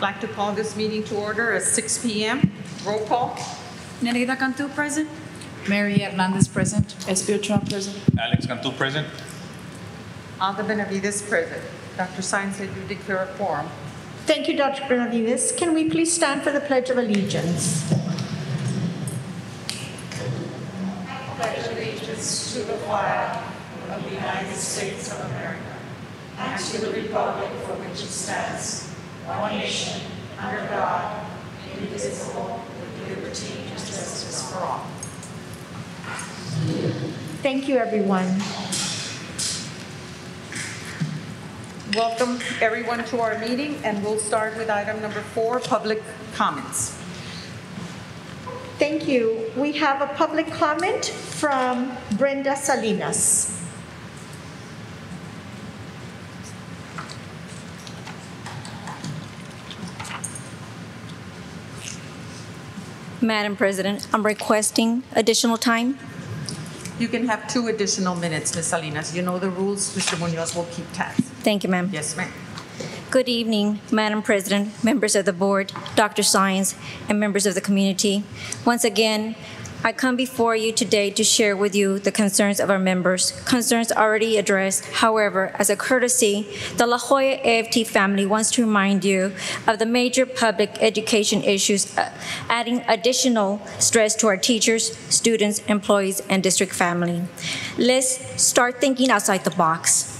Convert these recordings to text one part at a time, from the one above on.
like to call this meeting to order at 6 p.m. Roll call. Nereida Cantu, present. Mary Hernandez, present. Espiotra, present. Alex Cantu, present. Alda Benavides, present. Dr. Sainz, I do declare a quorum. Thank you, Dr. Benavides. Can we please stand for the Pledge of Allegiance? I pledge allegiance to the flag of the United States of America and to the republic for which it stands, one nation, under God, indivisible, with liberty and justice for all. Thank you, everyone. Welcome, everyone, to our meeting, and we'll start with item number 4, public comments. Thank you. We have a public comment from Brenda Salinas. Madam President, I'm requesting additional time. You can have 2 additional minutes, Ms. Salinas. You know the rules. Mr. Munoz will keep tabs. Thank you, ma'am. Yes, ma'am. Good evening, Madam President, members of the board, Dr. Sainz, and members of the community. Once again, I come before you today to share with you the concerns of our members, concerns already addressed. However, as a courtesy, the La Jolla AFT family wants to remind you of the major public education issues, adding additional stress to our teachers, students, employees, and district family. Let's start thinking outside the box.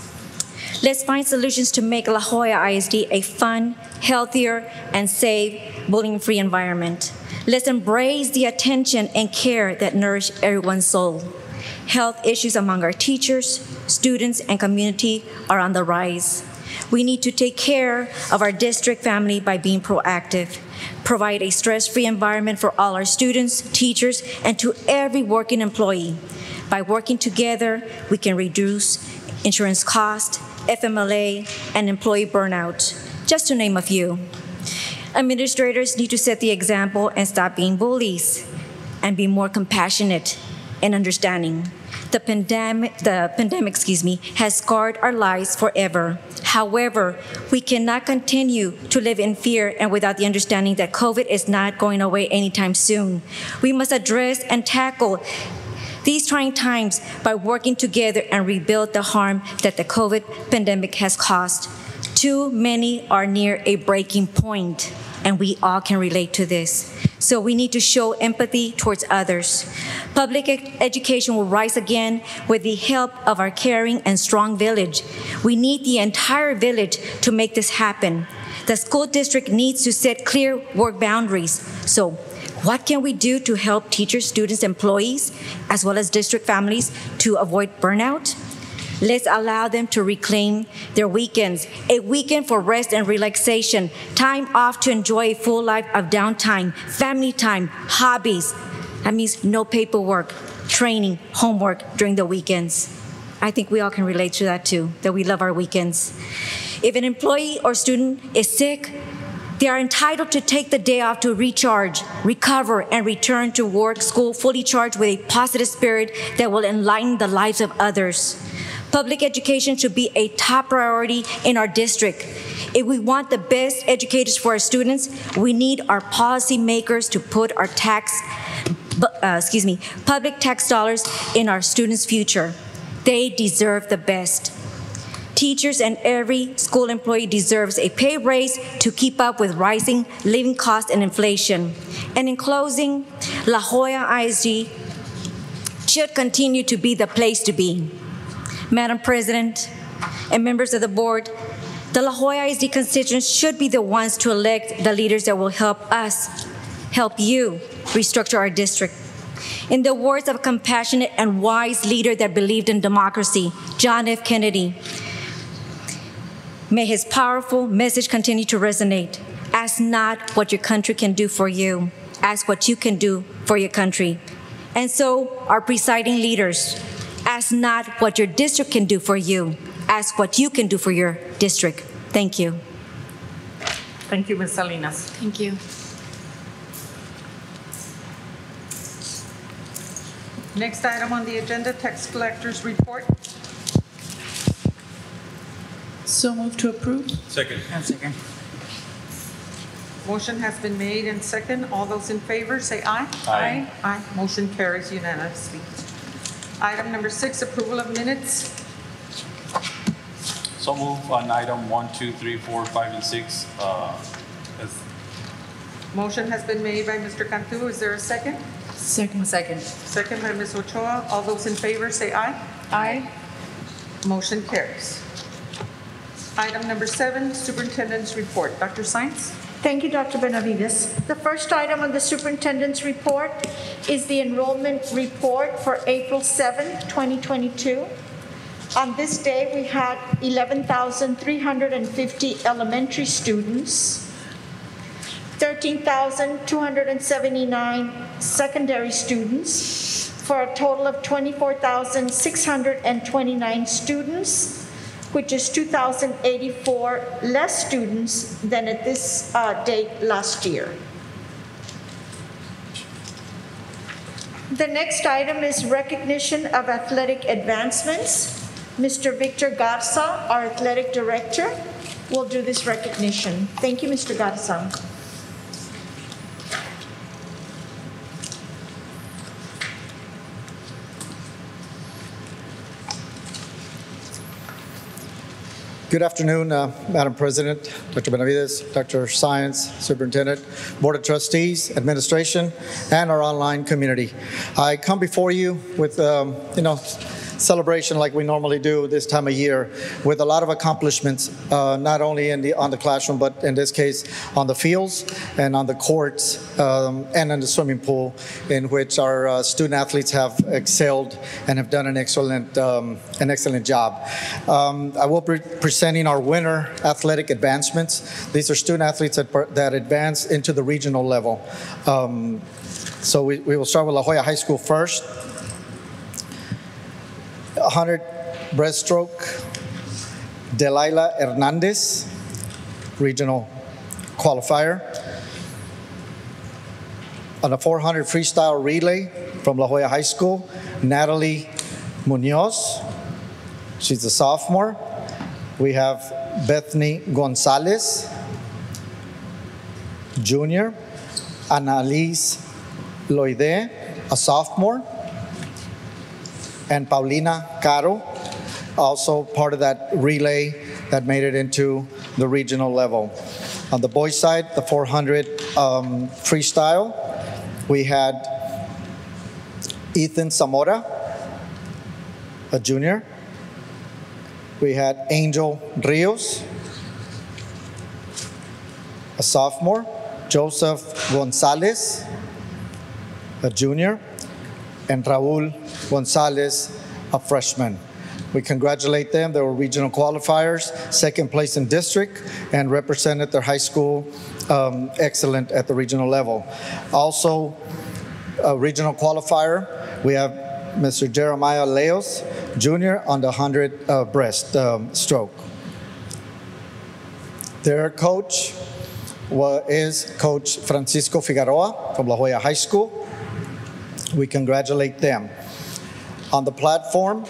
Let's find solutions to make La Jolla ISD a fun, healthier, and safe, bullying-free environment. Let's embrace the attention and care that nourish everyone's soul. Health issues among our teachers, students, and community are on the rise. We need to take care of our district family by being proactive, provide a stress-free environment for all our students, teachers, and to every working employee. By working together, we can reduce insurance costs, FMLA, and employee burnout, just to name a few. Administrators need to set the example and stop being bullies and be more compassionate and understanding. The pandemic, has scarred our lives forever. However, we cannot continue to live in fear and without the understanding that COVID is not going away anytime soon. We must address and tackle these trying times by working together and rebuild the harm that the COVID pandemic has caused. Too many are near a breaking point, and we all can relate to this. So we need to show empathy towards others. Public education will rise again with the help of our caring and strong village. We need the entire village to make this happen. The school district needs to set clear work boundaries. So what can we do to help teachers, students, employees, as well as district families to avoid burnout? Let's allow them to reclaim their weekends, a weekend for rest and relaxation, time off to enjoy a full life of downtime, family time, hobbies. That means no paperwork, training, homework during the weekends. I think we all can relate to that too, that we love our weekends. If an employee or student is sick, they are entitled to take the day off to recharge, recover, and return to work, school fully charged with a positive spirit that will enlighten the lives of others. Public education should be a top priority in our district. If we want the best educators for our students, we need our policymakers to put our public tax dollars in our students' future. They deserve the best. Teachers and every school employee deserves a pay raise to keep up with rising living costs and inflation. And in closing, La Jolla ISD should continue to be the place to be. Madam President and members of the board, the La Jolla ISD constituents should be the ones to elect the leaders that will help us, help you restructure our district. In the words of a compassionate and wise leader that believed in democracy, John F. Kennedy, may his powerful message continue to resonate. Ask not what your country can do for you. Ask what you can do for your country. And so, our presiding leaders, ask not what your district can do for you. Ask what you can do for your district. Thank you. Thank you, Ms. Salinas. Thank you. Next item on the agenda, tax collector's report. So moved to approve. Second. One second. Motion has been made and second. All those in favor, say aye. Aye. Aye. Motion carries unanimously. Item number 6, approval of minutes. So move on item 1, 2, 3, 4, 5, and 6. Motion has been made by Mr. Cantu. Is there a second? Second. Second by Ms. Ochoa. All those in favor, say aye. Aye. Motion carries. Item number 7, superintendent's report. Dr. Science? Thank you, Dr. Benavides. The first item on the superintendent's report is the enrollment report for April 7, 2022. On this day, we had 11,350 elementary students, 13,279 secondary students, for a total of 24,629 students, which is 2,084 less students than at this date last year. The next item is recognition of athletic advancements. Mr. Victor Garza, our athletic director, will do this recognition. Thank you, Mr. Garza. Good afternoon, Madam President, Dr. Benavides, Dr. Science, Superintendent, Board of Trustees, Administration, and our online community. I come before you with, celebration like we normally do this time of year, with a lot of accomplishments, not only on the classroom, but in this case on the fields and on the courts and in the swimming pool, in which our student athletes have excelled and have done an excellent job. I will be presenting our winter athletic advancements. These are student athletes that advance into the regional level. So we will start with La Jolla High School first. 100 breaststroke, Delilah Hernandez, regional qualifier. On the 400 freestyle relay from La Jolla High School, Natalie Munoz, she's a sophomore. We have Bethany Gonzalez, junior. Annalise Loide, a sophomore. And Paulina Caro, also part of that relay that made it into the regional level. On the boys' side, the 400 freestyle, we had Ethan Zamora, a junior. We had Angel Rios, a sophomore. Joseph Gonzalez, a junior. And Raul Gonzalez, a freshman. We congratulate them. They were regional qualifiers, second place in district, and represented their high school excellent at the regional level. Also, a regional qualifier, we have Mr. Jeremiah Leos, Jr. on the 100 breast stroke. Their coach is Coach Francisco Figueroa from La Jolla High School. We congratulate them. On the platform,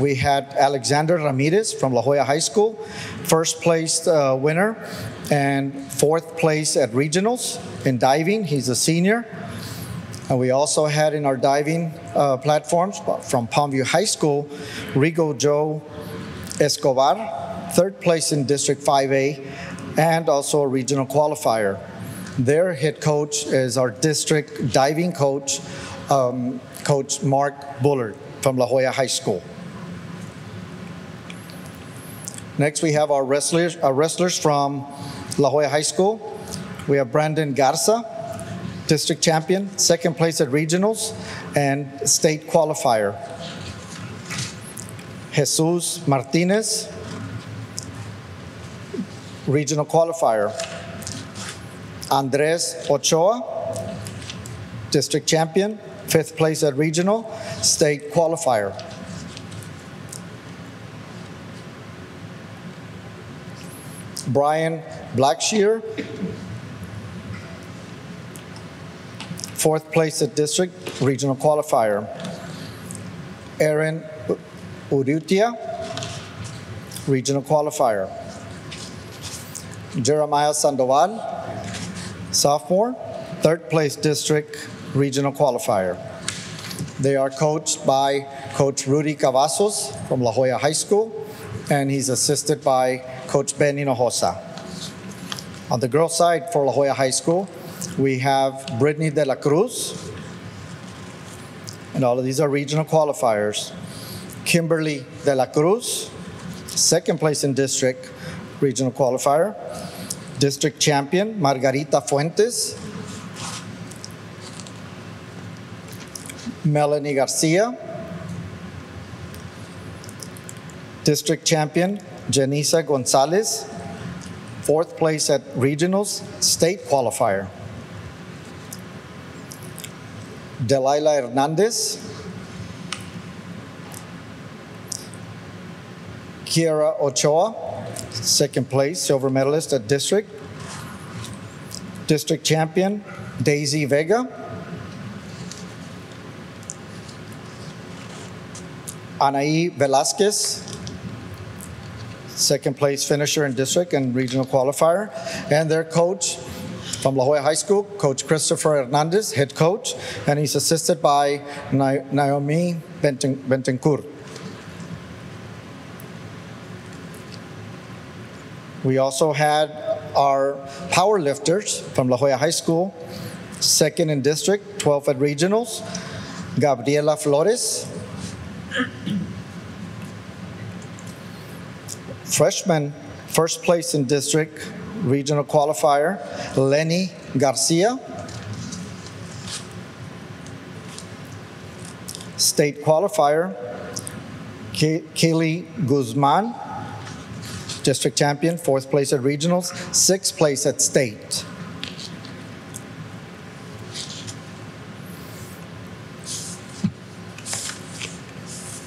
we had Alexander Ramirez from La Jolla High School, first place winner and fourth place at regionals in diving. He's a senior. And we also had in our diving platforms from Palmview High School, Rigo Joe Escobar, third place in District 5A, and also a regional qualifier. Their head coach is our district diving coach, Coach Mark Bullard from La Jolla High School. Next, we have our wrestlers from La Jolla High School. We have Brandon Garza, district champion, second place at regionals, and state qualifier. Jesus Martinez, regional qualifier. Andres Ochoa, district champion, fifth place at regional, state qualifier. Brian Blackshear, fourth place at district, regional qualifier. Aaron Urrutia, regional qualifier. Jeremiah Sandoval, Sophomore, third place district regional qualifier. They are coached by Coach Rudy Cavazos from La Jolla High School, and he's assisted by Coach Benny Hinojosa. On the girls' side for La Jolla High School, we have Brittany de la Cruz, and all of these are regional qualifiers. Kimberly de la Cruz, second place in district regional qualifier. District champion, Margarita Fuentes. Melanie Garcia. District champion, Janisa Gonzalez. Fourth place at regionals, state qualifier. Delilah Hernandez. Kiara Ochoa, second place, silver medalist at district. District champion, Daisy Vega. Anaí Velasquez, second place finisher in district and regional qualifier. And their coach from La Jolla High School, Coach Christopher Hernandez, head coach, and he's assisted by Naomi Bentencourt. We also had our power lifters from La Jolla High School, second in district, 12th at regionals, Gabriela Flores. Freshman, first place in district, regional qualifier, Lenny Garcia. State qualifier, Kaylee Guzman. District champion, fourth place at regionals, sixth place at state.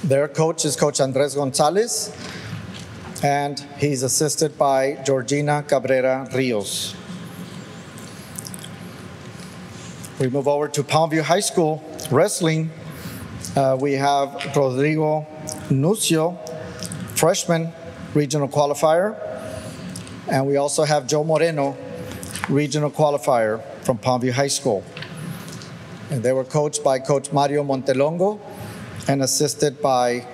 Their coach is Coach Andres Gonzalez, and he's assisted by Georgina Cabrera Rios. We move over to Palmview High School wrestling. We have Rodrigo Nucio, freshman, regional qualifier. And we also have Joe Moreno, regional qualifier from Palmview High School. And they were coached by Coach Mario Montelongo and assisted by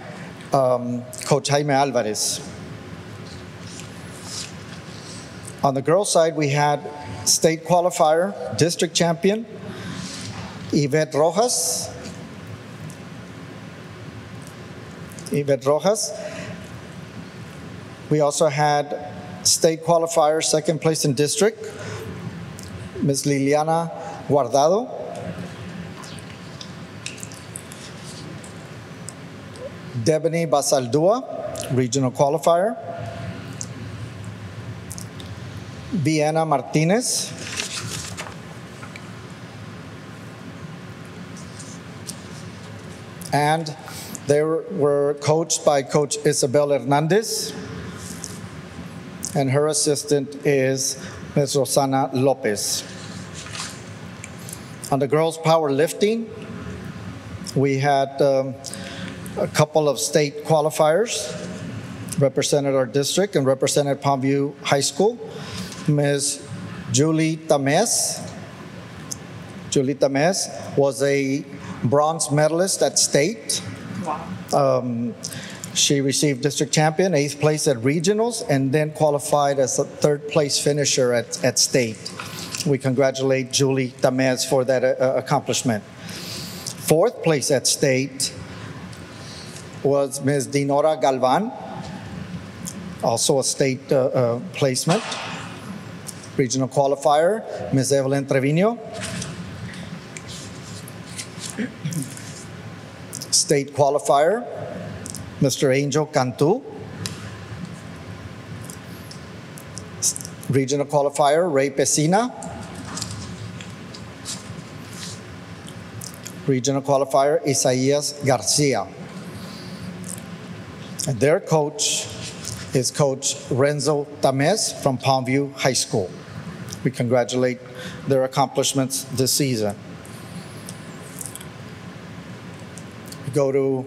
Coach Jaime Alvarez. On the girls' side, we had state qualifier, district champion, Yvette Rojas. We also had state qualifier, second place in district, Ms. Liliana Guardado. Debony Basaldua, regional qualifier. Vienna Martinez. And they were coached by Coach Isabel Hernandez, and her assistant is Ms. Rosana Lopez. On the girls' powerlifting, we had a couple of state qualifiers represented our district and represented Palmview High School. Ms. Julie Tamez. Julie Tamez was a bronze medalist at state. Wow. She received district champion, 8th place at regionals, and then qualified as a 3rd place finisher at state. We congratulate Julie Tamez for that accomplishment. 4th place at state was Ms. Dinora Galvan, also a state placement. Regional qualifier, Ms. Evelyn Trevino. State qualifier, Mr. Angel Cantu. Regional qualifier, Ray Pesina. Regional qualifier, Isaías Garcia. And their coach is Coach Renzo Tamez from Palmview High School. We congratulate their accomplishments this season. We go to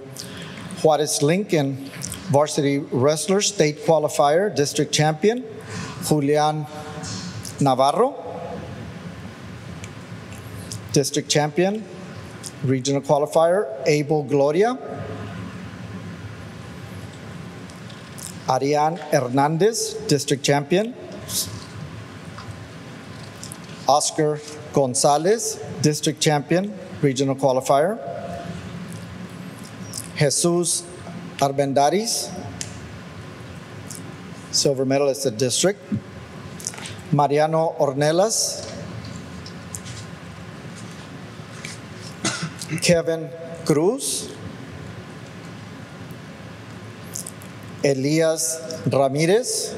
Juarez Lincoln varsity wrestler, state qualifier, district champion, Julian Navarro. District Champion, Regional Qualifier, Abel Gloria. Ariane Hernandez, District Champion. Oscar Gonzalez, District Champion, Regional Qualifier. Jesus Arbendaris, silver medalist at District. Mariano Ornelas. Kevin Cruz. Elias Ramirez.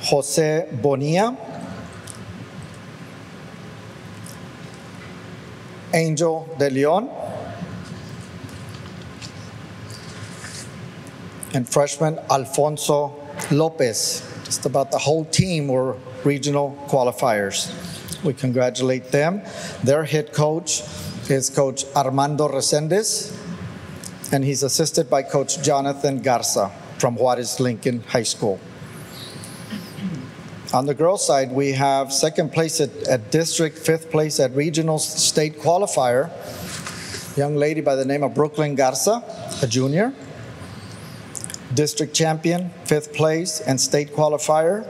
Jose Bonilla. Angel de Leon. And freshman Alfonso Lopez. Just about the whole team were regional qualifiers. We congratulate them. Their head coach is Coach Armando Resendez, and he's assisted by Coach Jonathan Garza from Juarez Lincoln High School. On the girls' side, we have second place at district, fifth place at regional state qualifier, young lady by the name of Brooklyn Garza, a junior. District champion, fifth place, and state qualifier,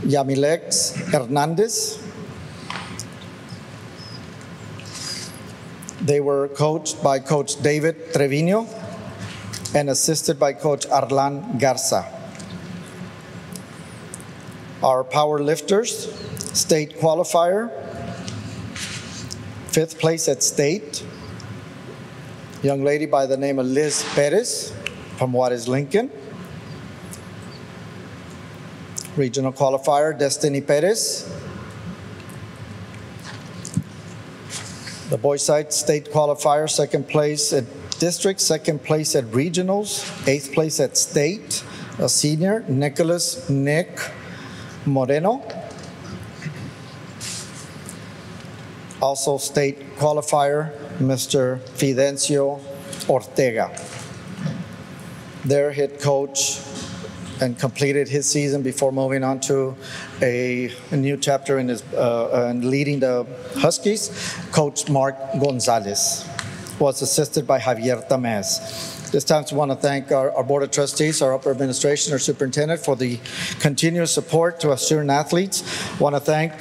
Yamilex Hernandez. They were coached by Coach David Trevino and assisted by Coach Arlan Garza. Our power lifters, state qualifier, fifth place at state, young lady by the name of Liz Perez from Juarez Lincoln. Regional qualifier, Destiny Perez. The boys' side state qualifier, second place at district, second place at regionals, eighth place at state, a senior, Nicholas Nick Moreno. Also state qualifier, Mr. Fidencio Ortega. Their head coach and completed his season before moving on to a new chapter in his and leading the Huskies. Coach Mark Gonzalez was assisted by Javier Tamez. This time, I want to thank our Board of Trustees, our upper administration, our superintendent for the continuous support to our student athletes. I want to thank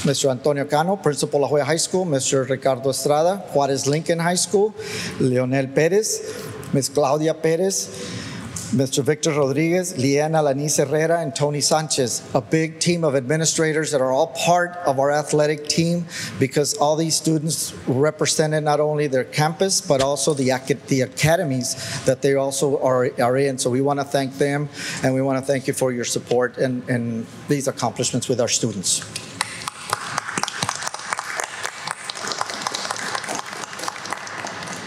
Mr. Antonio Cano, Principal La Joya High School, Mr. Ricardo Estrada, Juarez Lincoln High School, Leonel Perez, Ms. Claudia Perez, Mr. Victor Rodriguez, Liana Lanice Herrera, and Tony Sanchez, a big team of administrators that are all part of our athletic team because all these students represented not only their campus, but also the academies that they also are in. So we want to thank them, and we want to thank you for your support and these accomplishments with our students.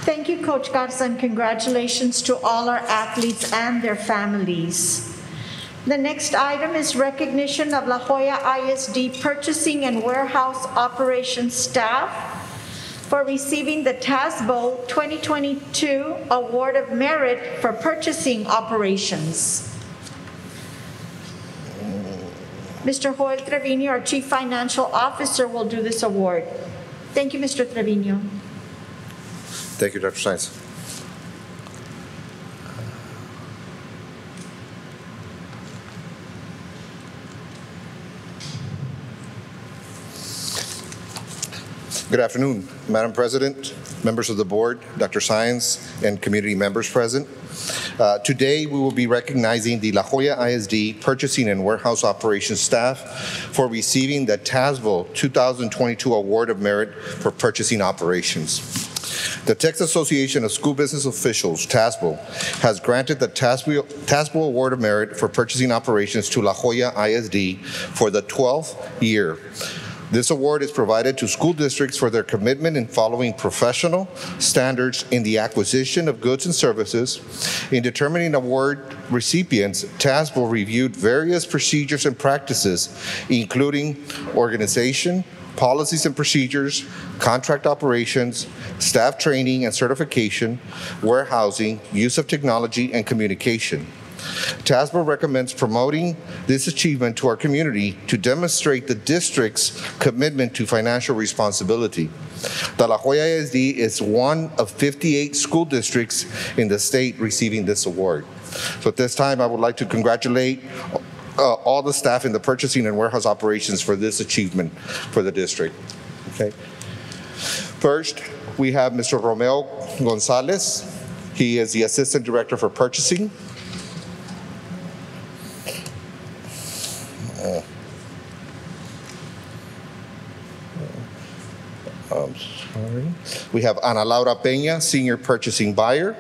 Thank you, Coach Garza, and congratulations to all our athletes and their families. The next item is recognition of La Joya ISD purchasing and warehouse operations staff for receiving the TASBO 2022 Award of Merit for Purchasing Operations. Mr. Joel Trevino, our Chief Financial Officer, will do this award. Thank you, Mr. Trevino. Thank you, Dr. Sainz. Good afternoon, Madam President, members of the board, Dr. Sainz, and community members present. Today, we will be recognizing the La Joya ISD Purchasing and Warehouse Operations staff for receiving the TASBO 2022 Award of Merit for Purchasing Operations. The Texas Association of School Business Officials, TASBO, has granted the TASBO Award of Merit for Purchasing Operations to La Joya ISD for the 12th year. This award is provided to school districts for their commitment in following professional standards in the acquisition of goods and services. In determining award recipients, TASBO reviewed various procedures and practices, including organization, policies and procedures, contract operations, staff training and certification, warehousing, use of technology, and communication. TASBA recommends promoting this achievement to our community to demonstrate the district's commitment to financial responsibility. The La Joya ISD is one of 58 school districts in the state receiving this award. So at this time, I would like to congratulate all the staff in the purchasing and warehouse operations for this achievement for the district. Okay. First, we have Mr. Romeo Gonzalez. He is the Assistant Director for Purchasing. I'm sorry. We have Ana Laura Peña, Senior Purchasing Buyer.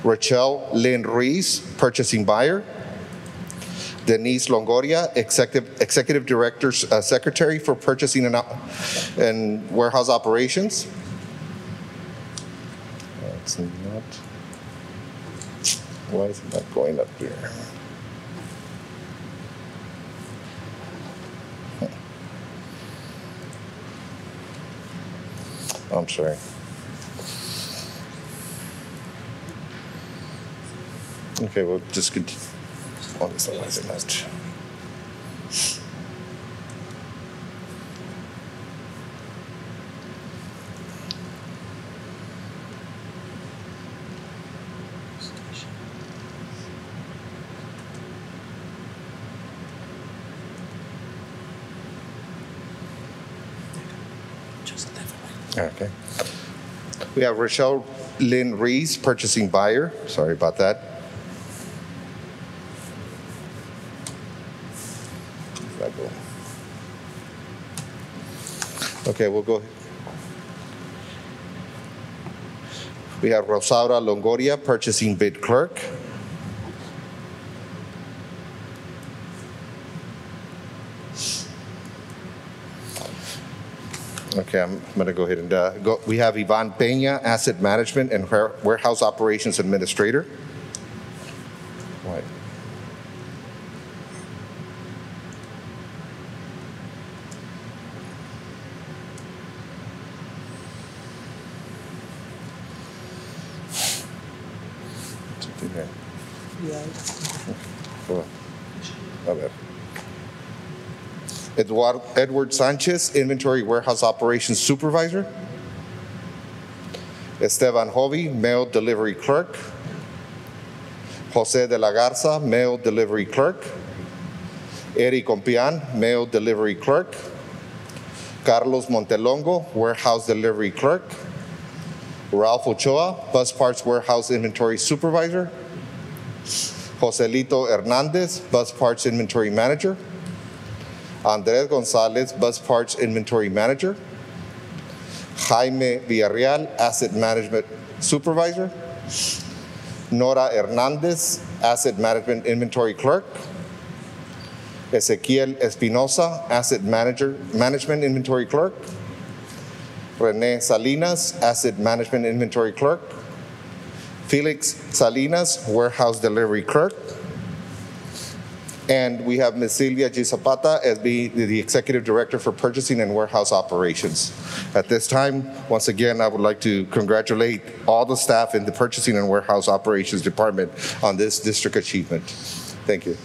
Rachel Lynn Ruiz, Purchasing Buyer. Denise Longoria, Executive Director's Secretary for Purchasing and Warehouse Operations. That's not, why is it not going up here? I'm sorry. Okay, we'll just continue. Oh, this one is not. Okay. We have Rochelle Lynn Rees, Purchasing Buyer. Sorry about that. Okay, we'll go. We have Rosaura Longoria, Purchasing Bid Clerk. Okay, I'm going to go ahead and go. We have Ivan Peña, Asset Management and Warehouse Operations Administrator. Right. A ver. Edward Sanchez, Inventory Warehouse Operations Supervisor. Esteban Hovey, Mail Delivery Clerk. Jose de la Garza, Mail Delivery Clerk. Eric Compian, Mail Delivery Clerk. Carlos Montelongo, Warehouse Delivery Clerk. Ralph Ochoa, Bus Parts Warehouse Inventory Supervisor. Joselito Hernandez, Bus Parts Inventory Manager. Andres Gonzalez, Bus Parts Inventory Manager. Jaime Villarreal, Asset Management Supervisor. Nora Hernandez, Asset Management Inventory Clerk. Ezequiel Espinosa, Asset Management Inventory Clerk. Rene Salinas, Asset Management Inventory Clerk. Felix Salinas, Warehouse Delivery Clerk. And we have Ms. Silvia G. Zapata as the Executive Director for Purchasing and Warehouse Operations. At this time, once again, I would like to congratulate all the staff in the Purchasing and Warehouse Operations Department on this district achievement. Thank you.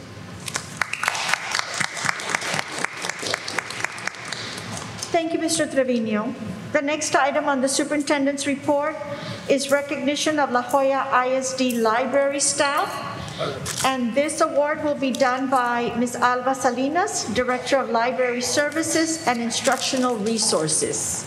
Thank you, Mr. Trevino. The next item on the superintendent's report is recognition of La Joya ISD library staff. And this award will be done by Ms. Alba Salinas, Director of Library Services and Instructional Resources.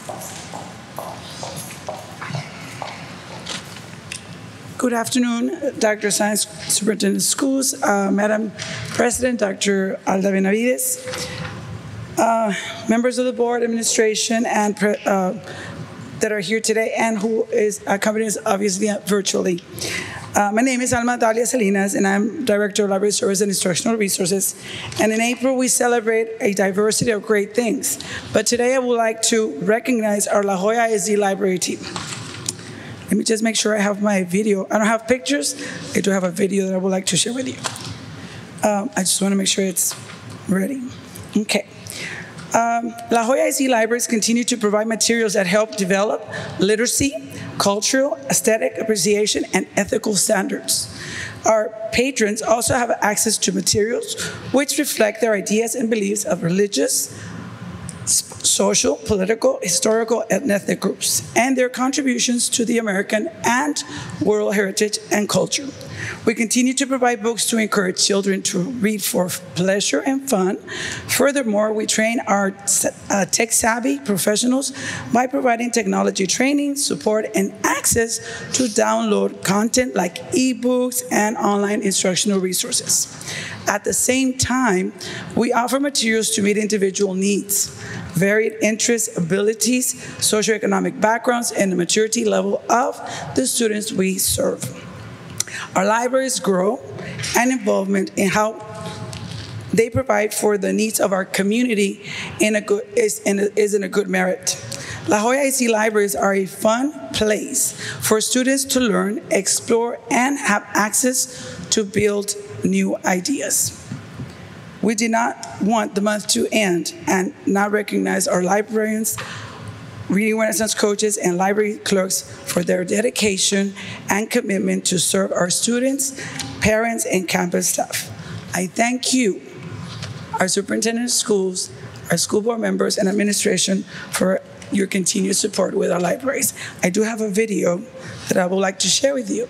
Good afternoon, Dr. Science, Superintendent of Schools, Madam President, Dr. Alda Benavides, members of the board, administration, and that are here today and who is accompanying us obviously virtually. My name is Alma Dalia Salinas, and I'm Director of Library Services and Instructional Resources. And in April, we celebrate a diversity of great things. But today, I would like to recognize our La Joya ISD library team. Let me just make sure I have my video. I don't have pictures. I do have a video that I would like to share with you. I just want to make sure it's ready. Okay. La Joya ISD libraries continue to provide materials that help develop literacy, cultural, aesthetic appreciation, and ethical standards. Our patrons also have access to materials which reflect their ideas and beliefs of religious, social, political, historical, and ethnic groups, and their contributions to the American and world heritage and culture. We continue to provide books to encourage children to read for pleasure and fun. Furthermore, we train our tech-savvy professionals by providing technology training, support, and access to download content like ebooks and online instructional resources. At the same time, we offer materials to meet individual needs, varied interests, abilities, socioeconomic backgrounds, and the maturity level of the students we serve. Our libraries grow and involvement in how they provide for the needs of our community is in a good merit. La Jolla ISD libraries are a fun place for students to learn, explore, and have access to build new ideas. We did not want the month to end and not recognize our librarians, Reading Renaissance coaches, and library clerks for their dedication and commitment to serve our students, parents, and campus staff. I thank you, our superintendent of schools, our school board members, and administration for your continued support with our libraries. I do have a video that I would like to share with you.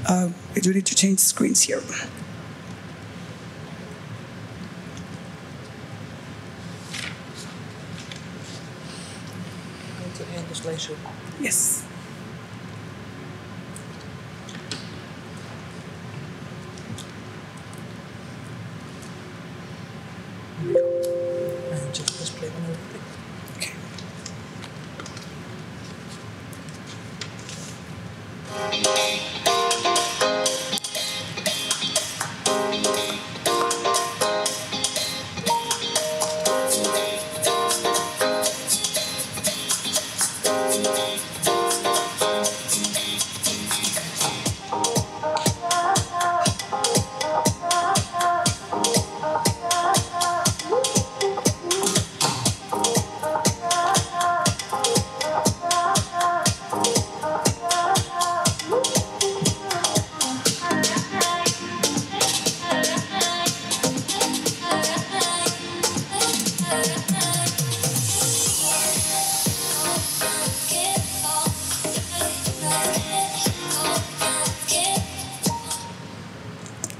I do need to change screens here. Yes. Okay.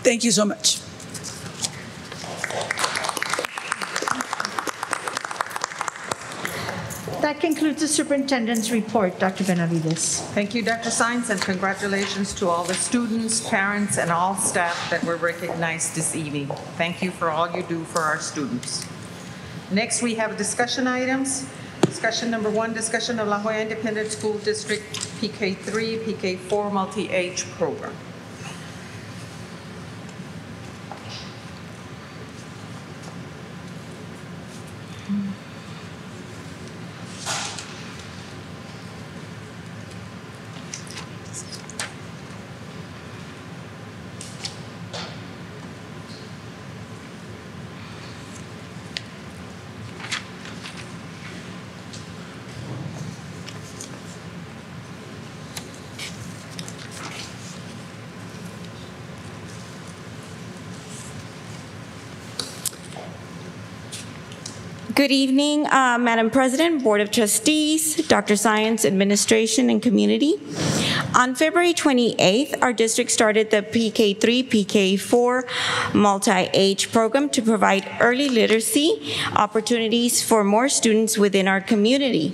Thank you so much. That concludes the superintendent's report, Dr. Benavides. Thank you, Dr. Sines, and congratulations to all the students, parents, and all staff that were recognized this evening. Thank you for all you do for our students. Next, we have discussion items. Discussion number 1, discussion of La Jolla Independent School District PK3, PK4 multi-age program. Good evening, Madam President, Board of Trustees, Dr. Science, Administration, and Community. On February 28th, our district started the PK3, PK4 multi-age program to provide early literacy opportunities for more students within our community.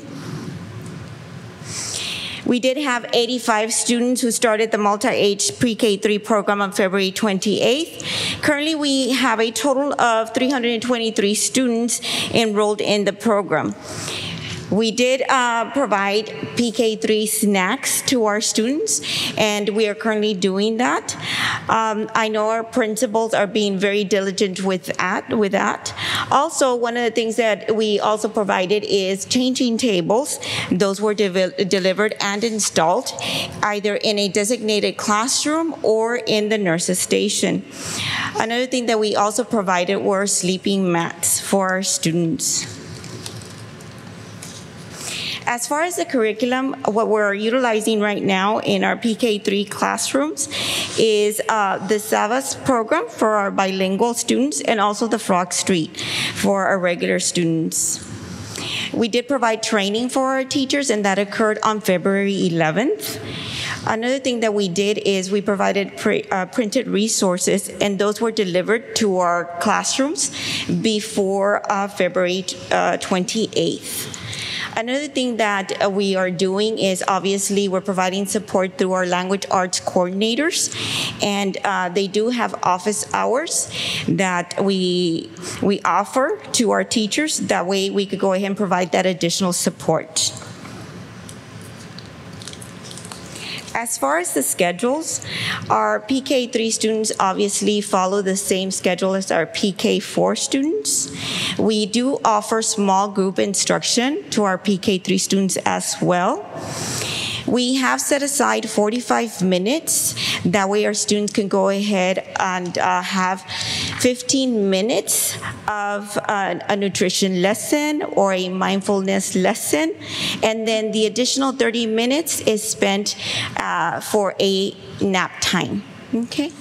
We did have 85 students who started the multi-age pre-K3 program on February 28th. Currently, we have a total of 323 students enrolled in the program. We did provide PK3 snacks to our students, and we are currently doing that. I know our principals are being very diligent with that. Also, one of the things that we also provided is changing tables. Those were delivered and installed either in a designated classroom or in the nurse's station. Another thing that we also provided were sleeping mats for our students. As far as the curriculum, what we're utilizing right now in our PK3 classrooms is the Savas program for our bilingual students and also the Frog Street for our regular students. We did provide training for our teachers, and that occurred on February 11th. Another thing that we did is we provided printed resources, and those were delivered to our classrooms before February 28th. Another thing that we are doing is obviously we're providing support through our language arts coordinators, and they do have office hours that we offer to our teachers. That way we could go ahead and provide that additional support. As far as the schedules, our PK3 students obviously follow the same schedule as our PK4 students. We do offer small group instruction to our PK3 students as well. We have set aside 45 minutes. That way our students can go ahead and have 15 minutes of a nutrition lesson or a mindfulness lesson. And then the additional 30 minutes is spent for a nap time. Okay?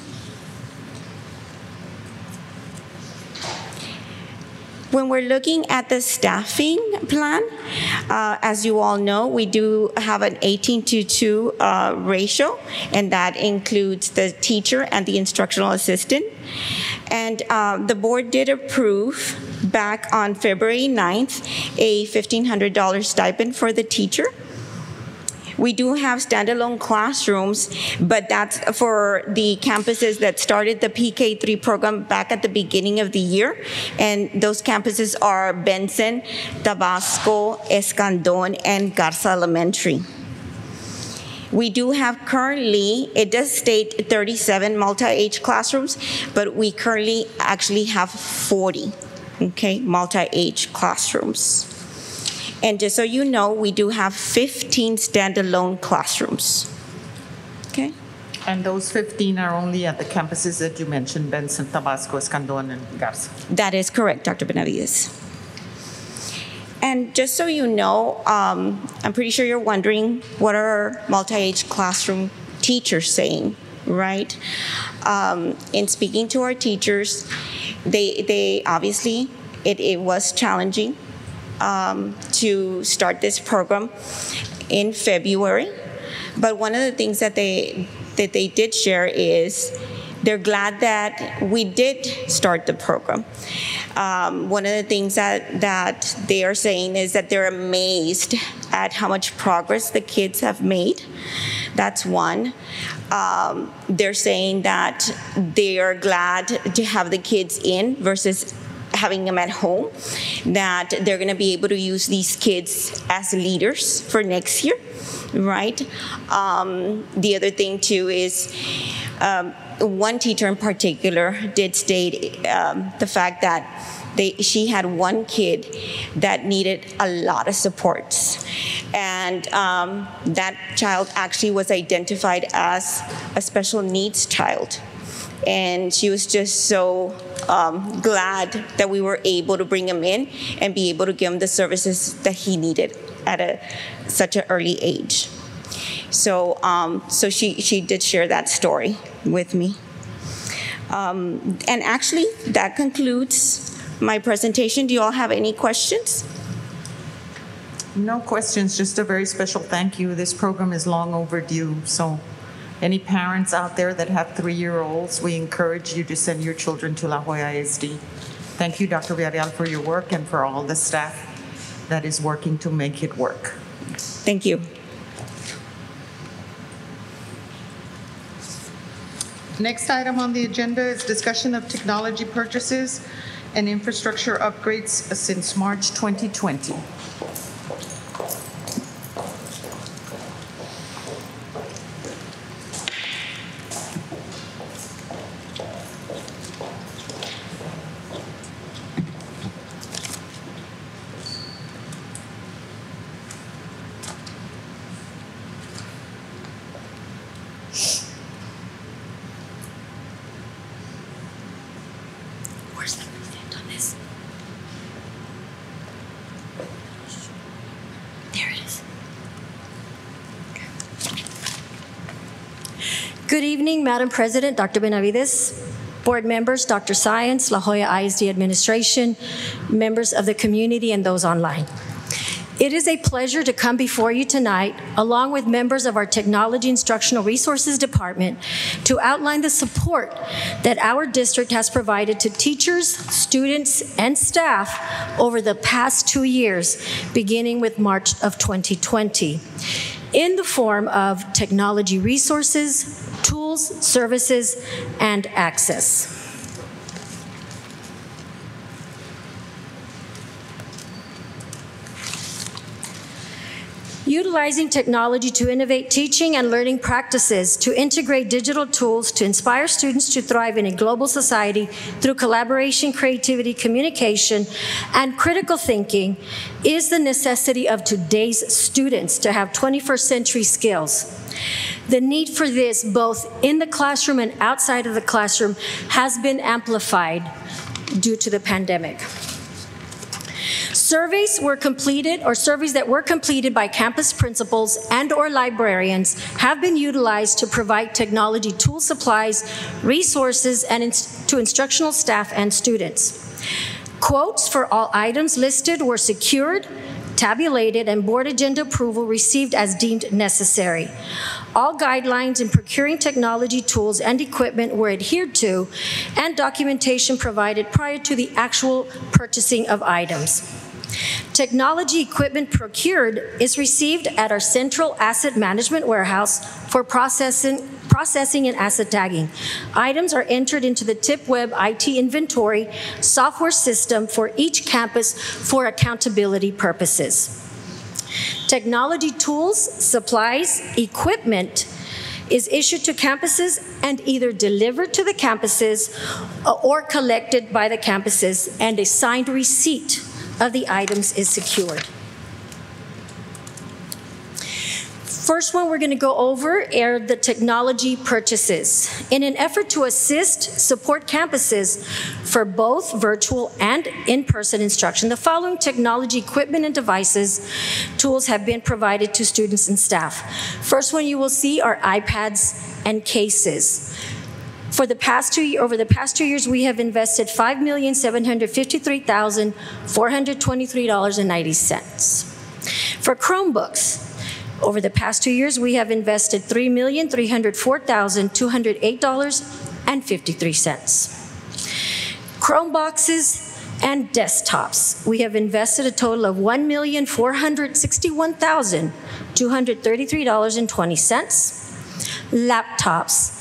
When we're looking at the staffing plan, as you all know, we do have an 18:2 ratio, and that includes the teacher and the instructional assistant. And the board did approve back on February 9th a $1,500 stipend for the teacher. We do have standalone classrooms, but that's for the campuses that started the PK3 program back at the beginning of the year. And those campuses are Benson, Tabasco, Escandon, and Garza Elementary. We do have currently, it does state 37 multi-age classrooms, but we currently actually have 40, okay, multi-age classrooms. And just so you know, we do have 15 standalone classrooms. Okay? And those 15 are only at the campuses that you mentioned, Benson, Tabasco, Escandon, and Garza. That is correct, Dr. Benavides. And just so you know, I'm pretty sure you're wondering, what are multi-age classroom teachers saying, right? In speaking to our teachers, they obviously, it was challenging to start this program in February. But one of the things that they did share is they're glad that we did start the program. One of the things that they are saying is that they're amazed at how much progress the kids have made. That's one. They're saying that they are glad to have the kids in versus having them at home, that they're going to be able to use these kids as leaders for next year, right? The other thing, too, is one teacher in particular did state the fact that she had one kid that needed a lot of supports. And that child actually was identified as a special needs child. And she was just so glad that we were able to bring him in and be able to give him the services that he needed at such an early age. So, so she did share that story with me. And actually, that concludes my presentation. Do you all have any questions? No questions, just a very special thank you. This program is long overdue, so any parents out there that have 3-year-olds, we encourage you to send your children to La Joya ISD. Thank you, Dr. Villarreal, for your work and for all the staff that is working to make it work. Thank you. Next item on the agenda is discussion of technology purchases and infrastructure upgrades since March 2020. Good evening, Madam President, Dr. Benavides, board members, Dr. Science, La Jolla ISD administration, members of the community, and those online. It is a pleasure to come before you tonight, along with members of our Technology Instructional Resources Department, to outline the support that our district has provided to teachers, students, and staff over the past 2 years, beginning with March of 2020, in the form of technology resources, tools, services, and access. Utilizing technology to innovate teaching and learning practices, to integrate digital tools, to inspire students to thrive in a global society through collaboration, creativity, communication, and critical thinking is the necessity of today's students to have 21st century skills. The need for this, both in the classroom and outside of the classroom, has been amplified due to the pandemic. Surveys that were completed by campus principals and/or librarians have been utilized to provide technology tool supplies, resources, and to instructional staff and students. Quotes for all items listed were secured, tabulated, and board agenda approval received as deemed necessary. All guidelines in procuring technology tools and equipment were adhered to, and documentation provided prior to the actual purchasing of items. Technology equipment procured is received at our central asset management warehouse for processing and asset tagging. Items are entered into the TipWeb IT inventory software system for each campus for accountability purposes. Technology tools, supplies, equipment is issued to campuses and either delivered to the campuses or collected by the campuses, and a signed receipt of the items is secured. First one we're going to go over are the technology purchases. In an effort to support campuses for both virtual and in-person instruction, the following technology equipment and tools have been provided to students and staff. First one you will see are iPads and cases. Over the past 2 years, we have invested $5,753,423.90. For Chromebooks, over the past 2 years, we have invested $3,304,208.53. Chromeboxes and desktops, we have invested a total of $1,461,233.20. Laptops,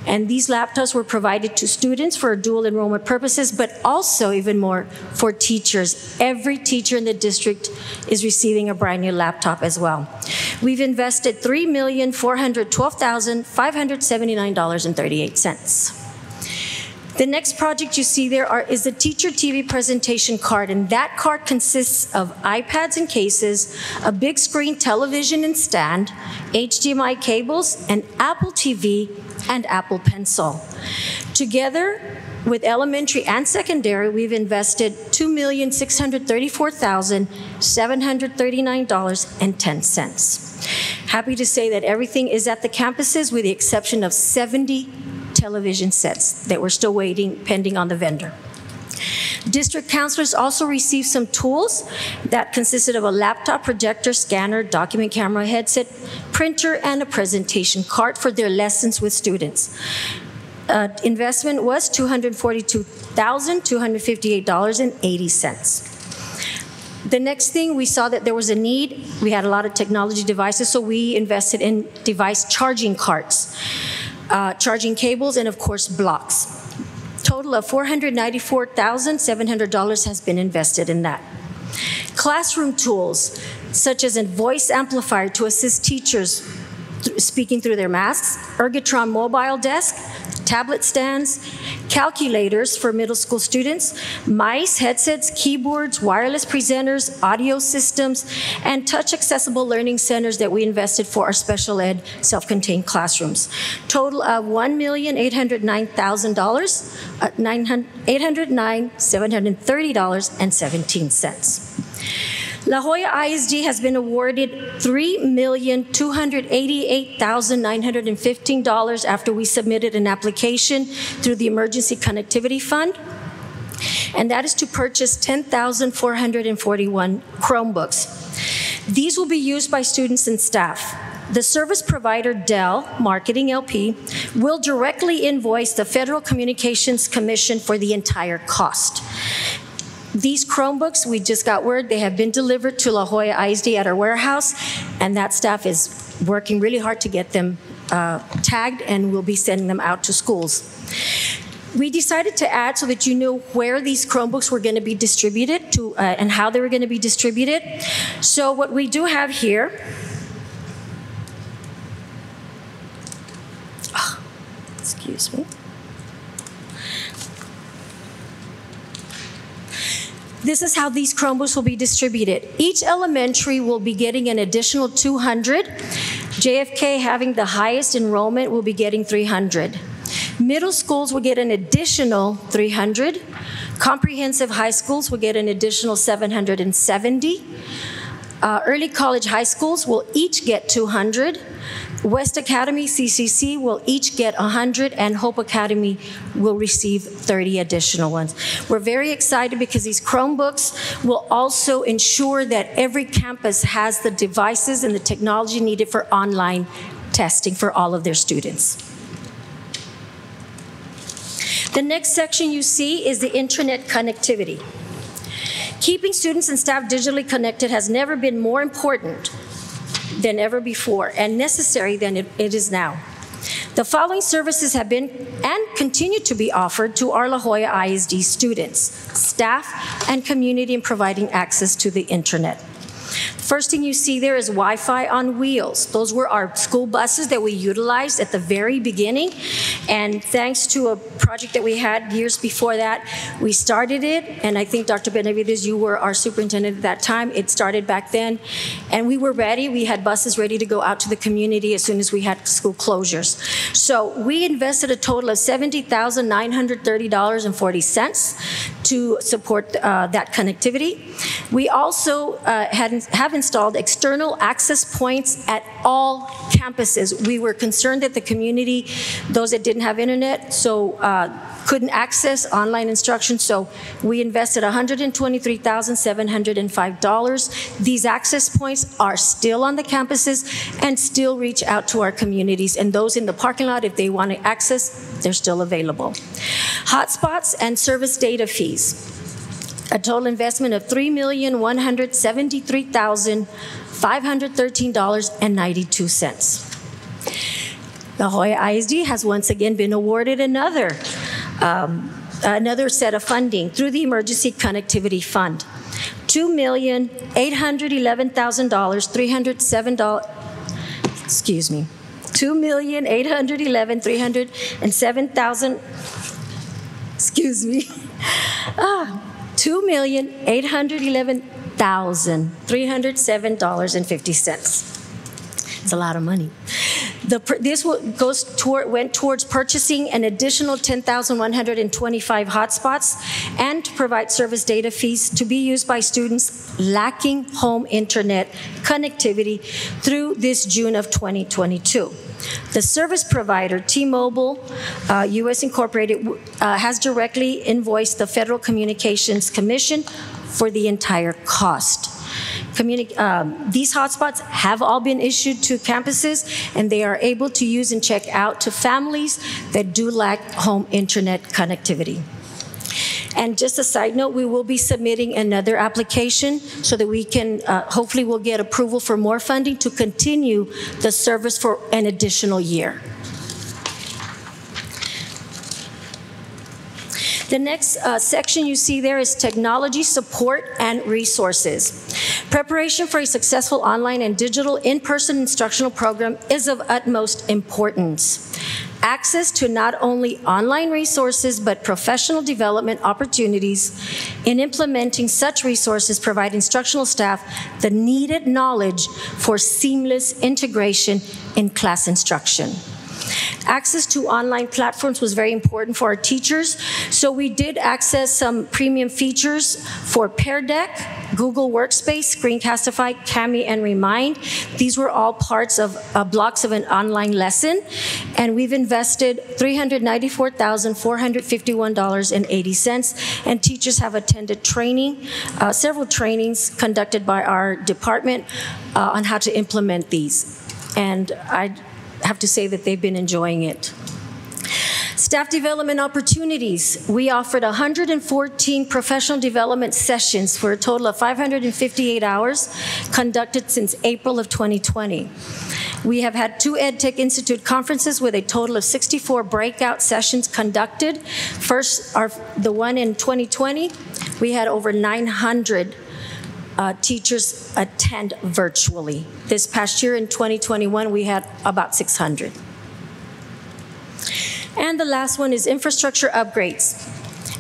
and these laptops were provided to students for dual enrollment purposes, but also even more for teachers. Every teacher in the district is receiving a brand new laptop as well. We've invested $3,412,579.38. The next project you see there is the Teacher TV presentation card, and that card consists of iPads and cases, a big screen television and stand, HDMI cables, an Apple TV, and Apple Pencil. Together with elementary and secondary, we've invested $2,634,739.10. Happy to say that everything is at the campuses with the exception of 70 television sets that we're still waiting, pending on the vendor. District counselors also received some tools that consisted of a laptop, projector, scanner, document camera, headset, printer, and a presentation card for their lessons with students. Investment was $242,258.80. The next thing, we saw that there was a need. We had a lot of technology devices, so we invested in device charging carts, charging cables, and of course blocks. Total of $494,700 has been invested in that. Classroom tools, such as a voice amplifier to assist teachers speaking through their masks, Ergotron mobile desk, tablet stands, calculators for middle school students, mice, headsets, keyboards, wireless presenters, audio systems, and touch-accessible learning centers that we invested for our special ed self-contained classrooms. Total of $1,809,730.17. La Jolla ISD has been awarded $3,288,915 after we submitted an application through the Emergency Connectivity Fund, and that is to purchase 10,441 Chromebooks. These will be used by students and staff. The service provider, Dell Marketing LP, will directly invoice the Federal Communications Commission for the entire cost. These Chromebooks, we just got word, they have been delivered to La Jolla ISD at our warehouse, and that staff is working really hard to get them tagged, and we'll be sending them out to schools. We decided to add so that you know where these Chromebooks were going to be distributed to and how they were going to be distributed. So what we do have here, excuse me. This is how these Chromebooks will be distributed. Each elementary will be getting an additional 200. JFK, having the highest enrollment, will be getting 300. Middle schools will get an additional 300. Comprehensive high schools will get an additional 770. Early college high schools will each get 200. West Academy, CCC will each get 100, and Hope Academy will receive 30 additional ones. We're very excited because these Chromebooks will also ensure that every campus has the devices and the technology needed for online testing for all of their students. The next section you see is the intranet connectivity. Keeping students and staff digitally connected has never been more important than ever before and necessary than it is now. The following services have been and continue to be offered to our La Jolla ISD students, staff, and community in providing access to the internet. First thing you see there is Wi-Fi on wheels. Those were our school buses that we utilized at the very beginning. And thanks to a project that we had years before that, we started it. And I think, Dr. Benavides, you were our superintendent at that time. It started back then. And we were ready. We had buses ready to go out to the community as soon as we had school closures. So we invested a total of $70,930.40 to support that connectivity. We also have installed external access points at all campuses. We were concerned that the community, those that didn't have internet, couldn't access online instruction, so we invested $123,705. These access points are still on the campuses and still reach out to our communities, and those in the parking lot, if they want to access, they're still available. Hotspots and service data fees. A total investment of $3,173,513.92. La Jolla ISD has once again been awarded another set of funding through the Emergency Connectivity Fund. $2,811,307, excuse me, $2,811,307,000, excuse me, $2,811,307.50. It's a lot of money. This went towards purchasing an additional 10,125 hotspots and to provide service data fees to be used by students lacking home internet connectivity through this June of 2022. The service provider, T-Mobile US Incorporated, has directly invoiced the Federal Communications Commission for the entire cost. These hotspots have all been issued to campuses, and they are able to use and check out to families that do lack home internet connectivity. And just a side note, we will be submitting another application so that we can, hopefully we'll get approval for more funding to continue the service for an additional year. The next section you see there is technology support and resources. Preparation for a successful online and digital in-person instructional program is of utmost importance. Access to not only online resources, but professional development opportunities in implementing such resources provide instructional staff the needed knowledge for seamless integration in class instruction. Access to online platforms was very important for our teachers, so we did access some premium features for Pear Deck, Google Workspace, Screencastify, Kami, and Remind. These were all parts of blocks of an online lesson, and we've invested $394,451.80, and teachers have attended training, several trainings conducted by our department on how to implement these. And I have to say that they've been enjoying it. Staff development opportunities. We offered 114 professional development sessions for a total of 558 hours conducted since April of 2020. We have had 2 EdTech Institute conferences with a total of 64 breakout sessions conducted. First, the one in 2020, we had over 900 teachers attend virtually. This past year in 2021, we had about 600. And the last one is infrastructure upgrades.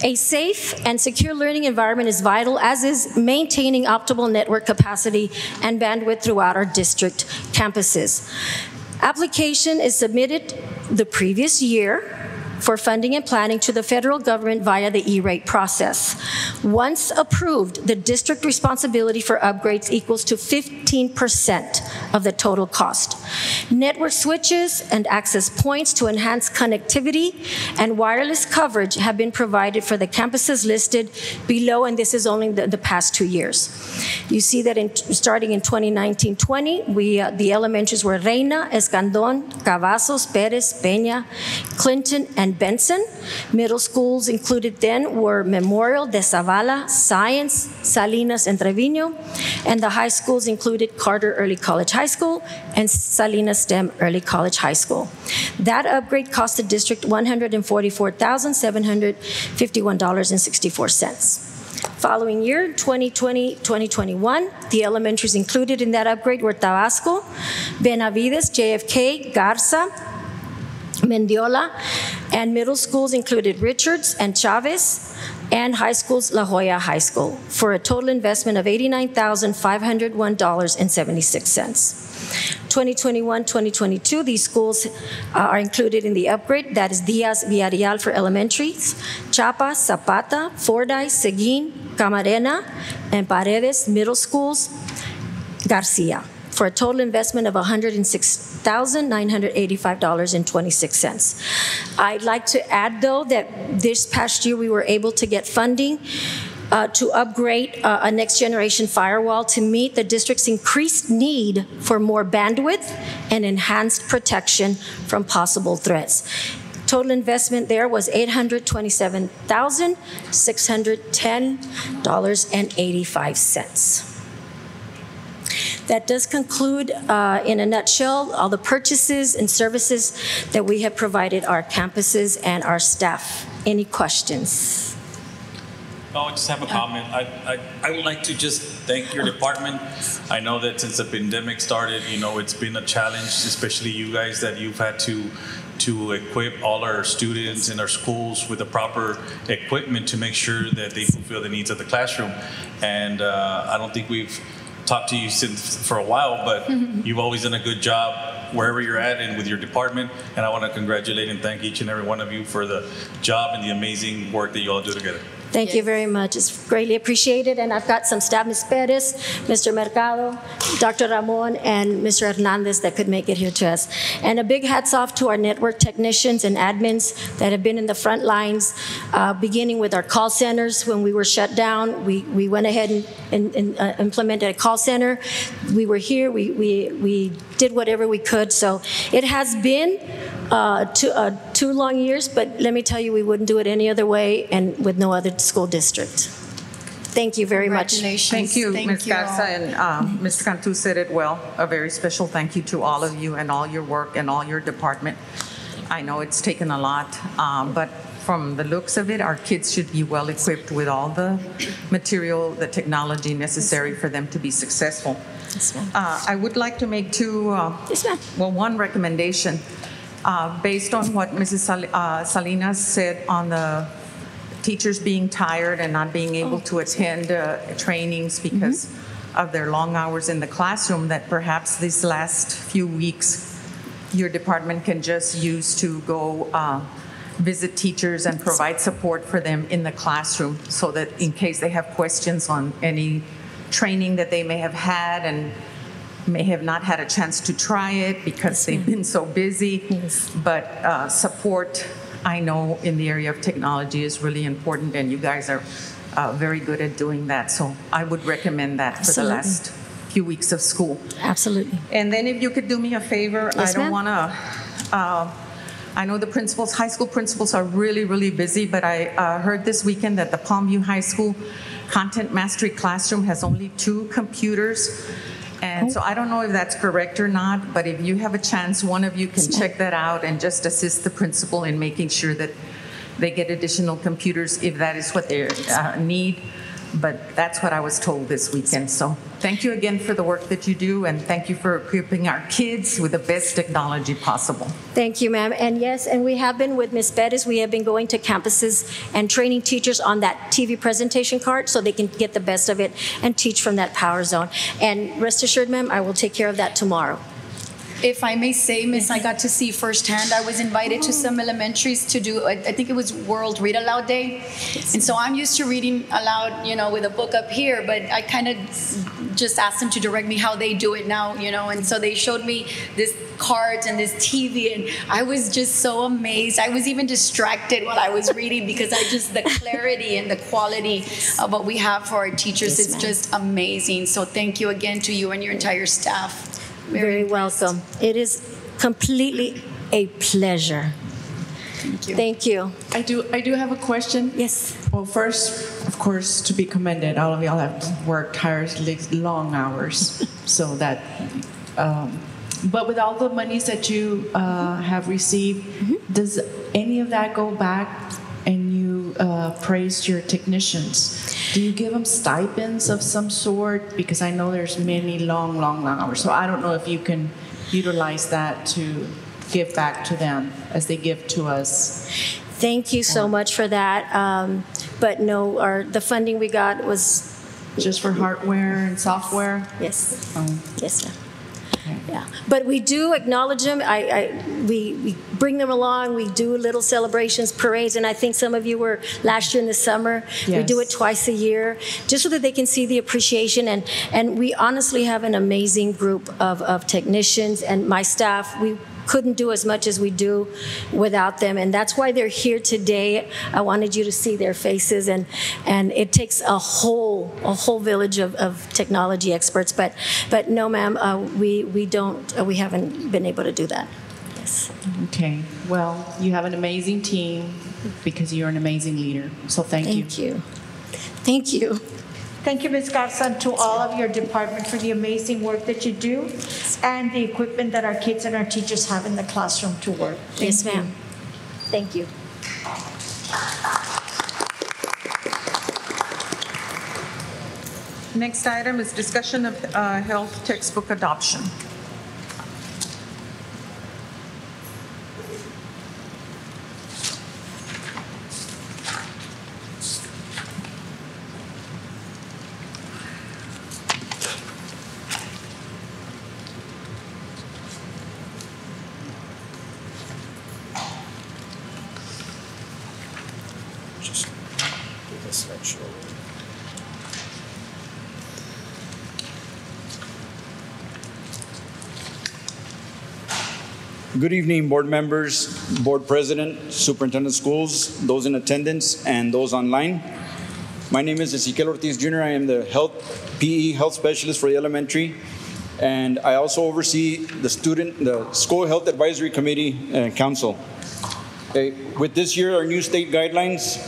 A safe and secure learning environment is vital, as is maintaining optimal network capacity and bandwidth throughout our district campuses. Application is submitted the previous year for funding and planning to the federal government via the E-rate process. Once approved, the district responsibility for upgrades equals to 15% of the total cost. Network switches and access points to enhance connectivity and wireless coverage have been provided for the campuses listed below, and this is only the past 2 years. You see that starting in 2019-20, the elementaries were Reina, Escandon, Cavazos, Perez, Peña, Clinton, and Benson. Middle schools included then were Memorial, De Zavala, Science, Salinas, and Trevino. And the high schools included Carter Early College High School and Salinas STEM Early College High School. That upgrade cost the district $144,751.64. Following year, 2020-2021, the elementaries included in that upgrade were Tabasco, Benavides, JFK, Garza, Mendiola, and middle schools included Richards and Chavez, and high schools La Jolla High School, for a total investment of $89,501.76. 2021-2022, these schools are included in the upgrade. That is Diaz Villarreal for elementaries, Chapa, Zapata, Fordyce, Seguin, Camarena, and Paredes middle schools, Garcia, for a total investment of $106,985.26. I'd like to add, though, that this past year we were able to get funding to upgrade a next-generation firewall to meet the district's increased need for more bandwidth and enhanced protection from possible threats. Total investment there was $827,610.85. That does conclude, in a nutshell, all the purchases and services that we have provided our campuses and our staff. Any questions? No, I just have a comment. I would like to just thank your department. I know that since the pandemic started, you know, it's been a challenge, especially you guys, that you've had to equip all our students in our schools with the proper equipment to make sure that they fulfill the needs of the classroom. And I don't think we've talked to you for a while, but you've always done a good job wherever you're at and with your department. And I want to congratulate and thank each and every one of you for the job and the amazing work that you all do together. Thank you very much. It's greatly appreciated. And I've got some staff, Ms. Perez, Mr. Mercado, Dr. Ramon, and Mr. Hernandez that could make it here to us. And a big hats off to our network technicians and admins that have been in the front lines, beginning with our call centers. When we were shut down, we went ahead and implemented a call center. We were here. We did whatever we could. So it has been 2 long years, but let me tell you, we wouldn't do it any other way and with no other school district. Thank you very much. Thank you, Ms. Garza, and Mr. Cantu said it well. A very special thank you to all of you and all your work and all your department. I know it's taken a lot, but from the looks of it, our kids should be well equipped with all the material, the technology necessary for them to be successful. Yes, I would like to make one recommendation. Based on what Mrs. Salinas said on the teachers being tired and not being able to attend trainings because of their long hours in the classroom, that perhaps these last few weeks your department can just use to go visit teachers and provide support for them in the classroom, so that in case they have questions on any training that they may have had and may have not had a chance to try it because they've been so busy. Yes. But support, I know, in the area of technology is really important, and you guys are very good at doing that. So I would recommend that for the Absolutely. last few weeks of school. Absolutely. And then if you could do me a favor, Yes, I don't ma'am. want to, I know the principals, high school principals are really, really busy, but I heard this weekend that the Palmview High School Content Mastery Classroom has only 2 computers. And so I don't know if that's correct or not, but if you have a chance, one of you can check that out and just assist the principal in making sure that they get additional computers if that is what they need. But that's what I was told this weekend. So thank you again for the work that you do, and thank you for equipping our kids with the best technology possible. Thank you, ma'am. And yes, and we have been with Ms. Bettis, we have been going to campuses and training teachers on that TV presentation card so they can get the best of it and teach from that power zone. And rest assured, ma'am, I will take care of that tomorrow. If I may say, Miss, I got to see firsthand. I was invited to some elementaries to do, I think it was World Read Aloud Day. And so I'm used to reading aloud, you know, with a book up here, but I kind of just asked them to direct me how they do it now, you know. And so they showed me this cards and this TV, and I was just so amazed. I was even distracted while I was reading because the clarity and the quality of what we have for our teachers is just amazing. So thank you again to you and your entire staff. Very welcome. It is completely a pleasure. Thank you. Thank you. I do have a question. Yes. Well, first, of course, to be commended, all of y'all have worked tirelessly long hours, so that. But with all the monies that you have received, does any of that go back? And you praised your technicians. Do you give them stipends of some sort? Because I know there's many long hours. So I don't know if you can utilize that to give back to them as they give to us. Thank you so much for that. But no, the funding we got was just for hardware and software? Yes. Yes, ma'am. Yeah, but we do acknowledge them. We bring them along. We do little celebrations, parades, and I think some of you were last year in the summer. Yes. We do it twice a year, just so that they can see the appreciation. And we honestly have an amazing group of technicians and my staff. We couldn't do as much as we do without them, and that's why they're here today. I wanted you to see their faces, and it takes a whole village of technology experts. But no, ma'am, we haven't been able to do that. Yes. Okay. Well, you have an amazing team because you're an amazing leader. So thank you. Thank you. Thank you. Thank you, Ms. Garza, and to all of your department for the amazing work that you do and the equipment that our kids and our teachers have in the classroom to work. Yes, ma'am. Thank you. Next item is discussion of health textbook adoption. Good evening, board members, board president, superintendent of schools, those in attendance, and those online. My name is Ezequiel Ortiz Jr. I am the PE health specialist for the elementary, and I also oversee the school health advisory committee and council. With this year, our new state guidelines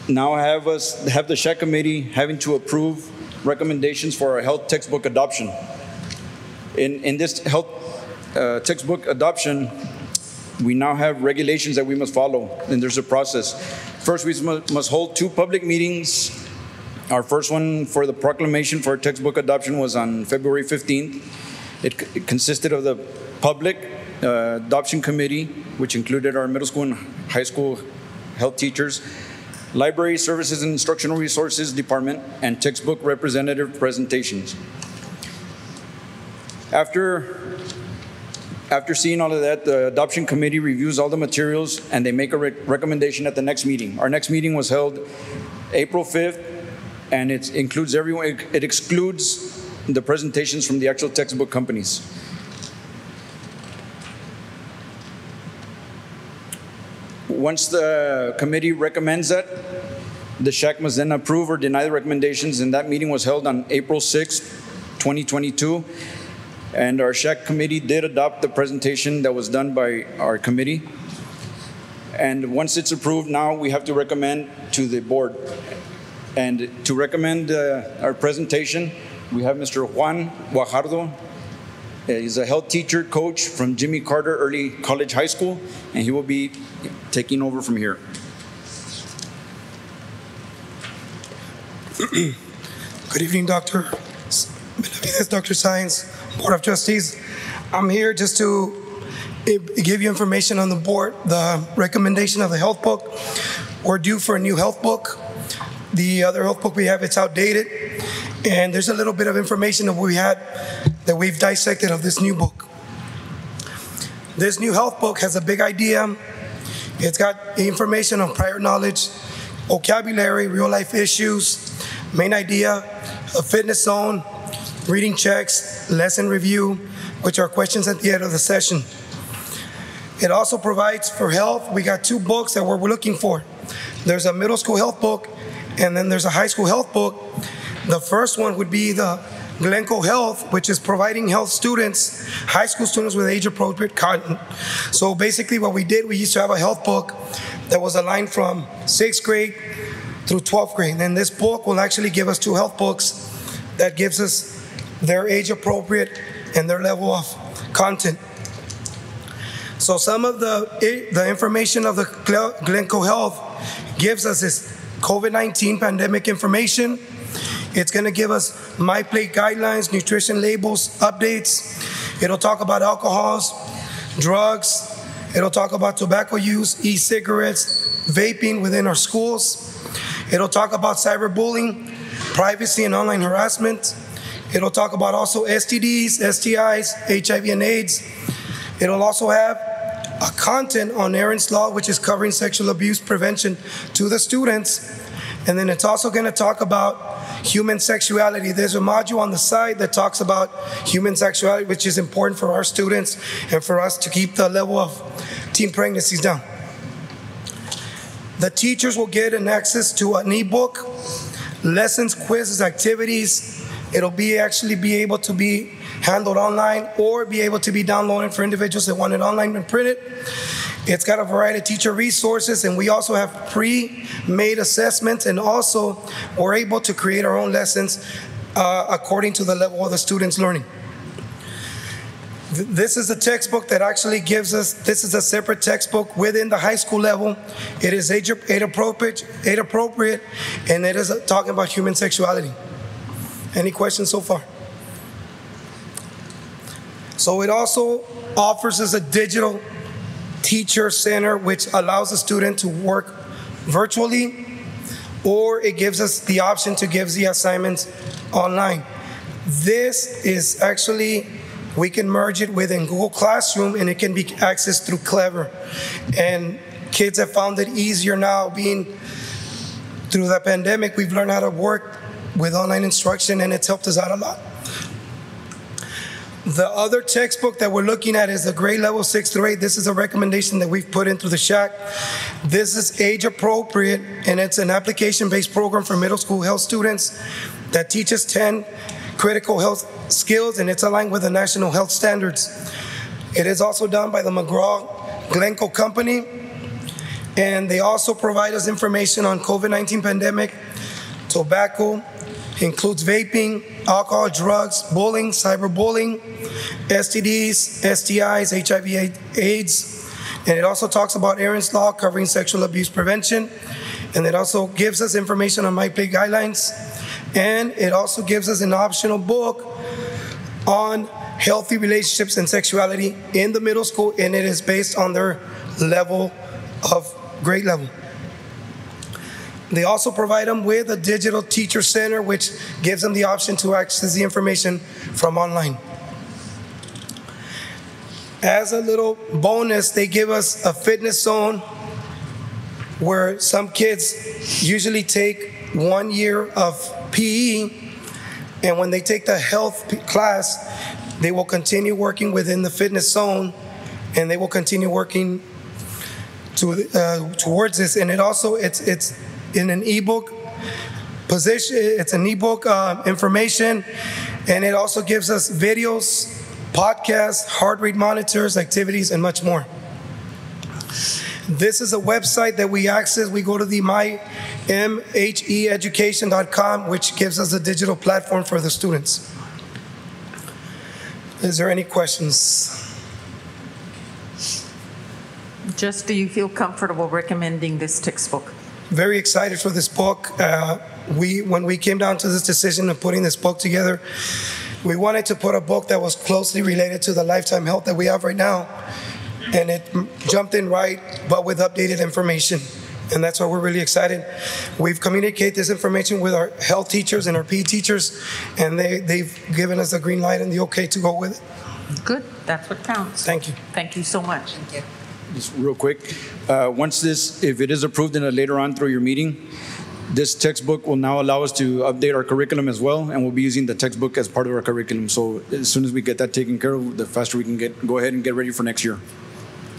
now have the SHAC committee having to approve recommendations for our health textbook adoption. In this health textbook adoption, we now have regulations that we must follow, and there's a process. First, we must hold 2 public meetings. Our first one for the proclamation for textbook adoption was on February 15th. It consisted of the public adoption committee, which included our middle school and high school health teachers, library services and instructional resources department, and textbook representative presentations. After After seeing all of that, the adoption committee reviews all the materials and they make a recommendation at the next meeting. Our next meeting was held April 5th, and it includes everyone. It excludes the presentations from the actual textbook companies. Once the committee recommends that, the SHAC must then approve or deny the recommendations, and that meeting was held on April 6th, 2022. And our SHAC committee did adopt the presentation that was done by our committee. And once it's approved, now we have to recommend to the board. And to recommend our presentation, we have Mr. Juan Guajardo. He's a health teacher coach from Jimmy Carter Early College High School, and he will be taking over from here. Good evening, Dr. Benavides, Dr. Science, Board of Trustees. I'm here just to give you information on the board, the recommendation of the health book. We're due for a new health book. The other health book we have, it's outdated. And there's a little bit of information that we've dissected of this new book. This new health book has a big idea. It's got information on prior knowledge, vocabulary, real life issues, main idea, a fitness zone, reading checks, lesson review, which are questions at the end of the session. It also provides for health. We got two books that we're looking for. There's a middle school health book, and then there's a high school health book. The first one would be the Glencoe Health, which is providing health students, high school students, with age-appropriate content. So basically what we did, we used to have a health book that was aligned from 6th grade through 12th grade. And this book will actually give us two health books that gives us their age-appropriate and their level of content. So some of the information of the Glencoe Health gives us is COVID-19 pandemic information. It's going to give us My Plate guidelines, nutrition labels, updates. It'll talk about alcohols, drugs. It'll talk about tobacco use, e-cigarettes, vaping within our schools. It'll talk about cyberbullying, privacy and online harassment. It'll talk about also STDs, STIs, HIV and AIDS. It'll also have a content on Aaron's Law, which is covering sexual abuse prevention to the students. And then it's also going to talk about human sexuality. There's a module on the side that talks about human sexuality, which is important for our students and for us to keep the level of teen pregnancies down. The teachers will get an access to an ebook, lessons, quizzes, activities. It'll actually be able to be handled online or be able to be downloaded for individuals that want it online and printed. It's got a variety of teacher resources, and we also have pre-made assessments, and also we're able to create our own lessons according to the level of the students' learning. This is a textbook that actually gives us, this is a separate textbook within the high school level. It is age appropriate, and it is talking about human sexuality. Any questions so far? So it also offers us a digital teacher center, which allows the student to work virtually, or it gives us the option to give the assignments online. This is actually, we can merge it within Google Classroom, and it can be accessed through Clever. And kids have found it easier now, being through the pandemic. We've learned how to work with online instruction, and it's helped us out a lot. The other textbook that we're looking at is the grade level 6 through 8. This is a recommendation that we've put in through the SHAC. This is age appropriate, and it's an application-based program for middle school health students that teaches 10 critical health skills, and it's aligned with the national health standards. It is also done by the McGraw-Glencoe Company, and they also provide us information on COVID-19 pandemic, tobacco, includes vaping, alcohol, drugs, bullying, cyberbullying, STDs, STIs, HIV, AIDS, and it also talks about Aaron's Law covering sexual abuse prevention, and it also gives us information on My Plate guidelines, and it also gives us an optional book on healthy relationships and sexuality in the middle school, and it is based on their level of grade level. They also provide them with a digital teacher center, which gives them the option to access the information from online. As a little bonus, they give us a fitness zone where some kids usually take 1 year of PE, and when they take the health class, they will continue working within the fitness zone, and they will continue working towards this. And it's in an ebook position. It's an ebook information, and it also gives us videos, podcasts, heart rate monitors, activities, and much more. This is a website that we access. We go to the mheducation.com, which gives us a digital platform for the students. Is there any questions? Just, do you feel comfortable recommending this textbook? Very excited for this book. When we came down to this decision of putting this book together, we wanted to put a book that was closely related to the lifetime health that we have right now. And it jumped in right, but with updated information. And that's why we're really excited. We've communicated this information with our health teachers and our PE teachers, and they've given us the green light and the okay to go with it. Good, that's what counts. Thank you. Thank you so much. Thank you. Just real quick, once this, if it is approved and later on through your meeting, this textbook will now allow us to update our curriculum as well, and we'll be using the textbook as part of our curriculum. So as soon as we get that taken care of, the faster we can go ahead and get ready for next year.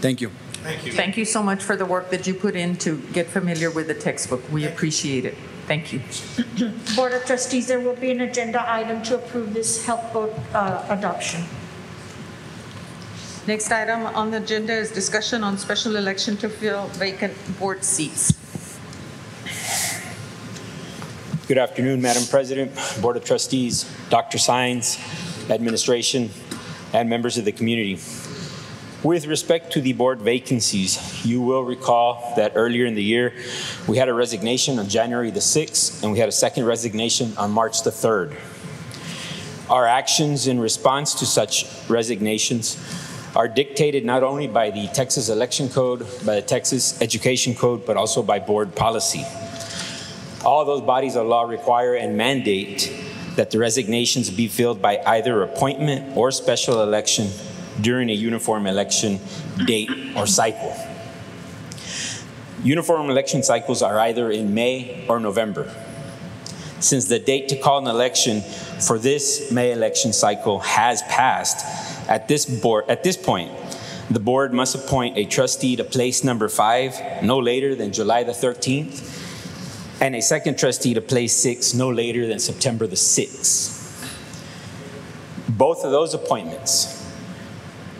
Thank you. Thank you. Thank you so much for the work that you put in to get familiar with the textbook. We appreciate it. Thank you. Board of Trustees, there will be an agenda item to approve this health book adoption. Next item on the agenda is discussion on special election to fill vacant board seats. Good afternoon, Madam President, Board of Trustees, Dr. Sines, administration, and members of the community. With respect to the board vacancies, you will recall that earlier in the year, we had a resignation on January the 6th, and we had a second resignation on March the 3rd. Our actions in response to such resignations are dictated not only by the Texas Election Code, by the Texas Education Code, but also by board policy. All those bodies of law require and mandate that the resignations be filled by either appointment or special election during a uniform election date or cycle. Uniform election cycles are either in May or November. Since the date to call an election for this May election cycle has passed, at this point, the board must appoint a trustee to place number 5 no later than July the 13th, and a second trustee to place 6 no later than September the 6th. Both of those appointments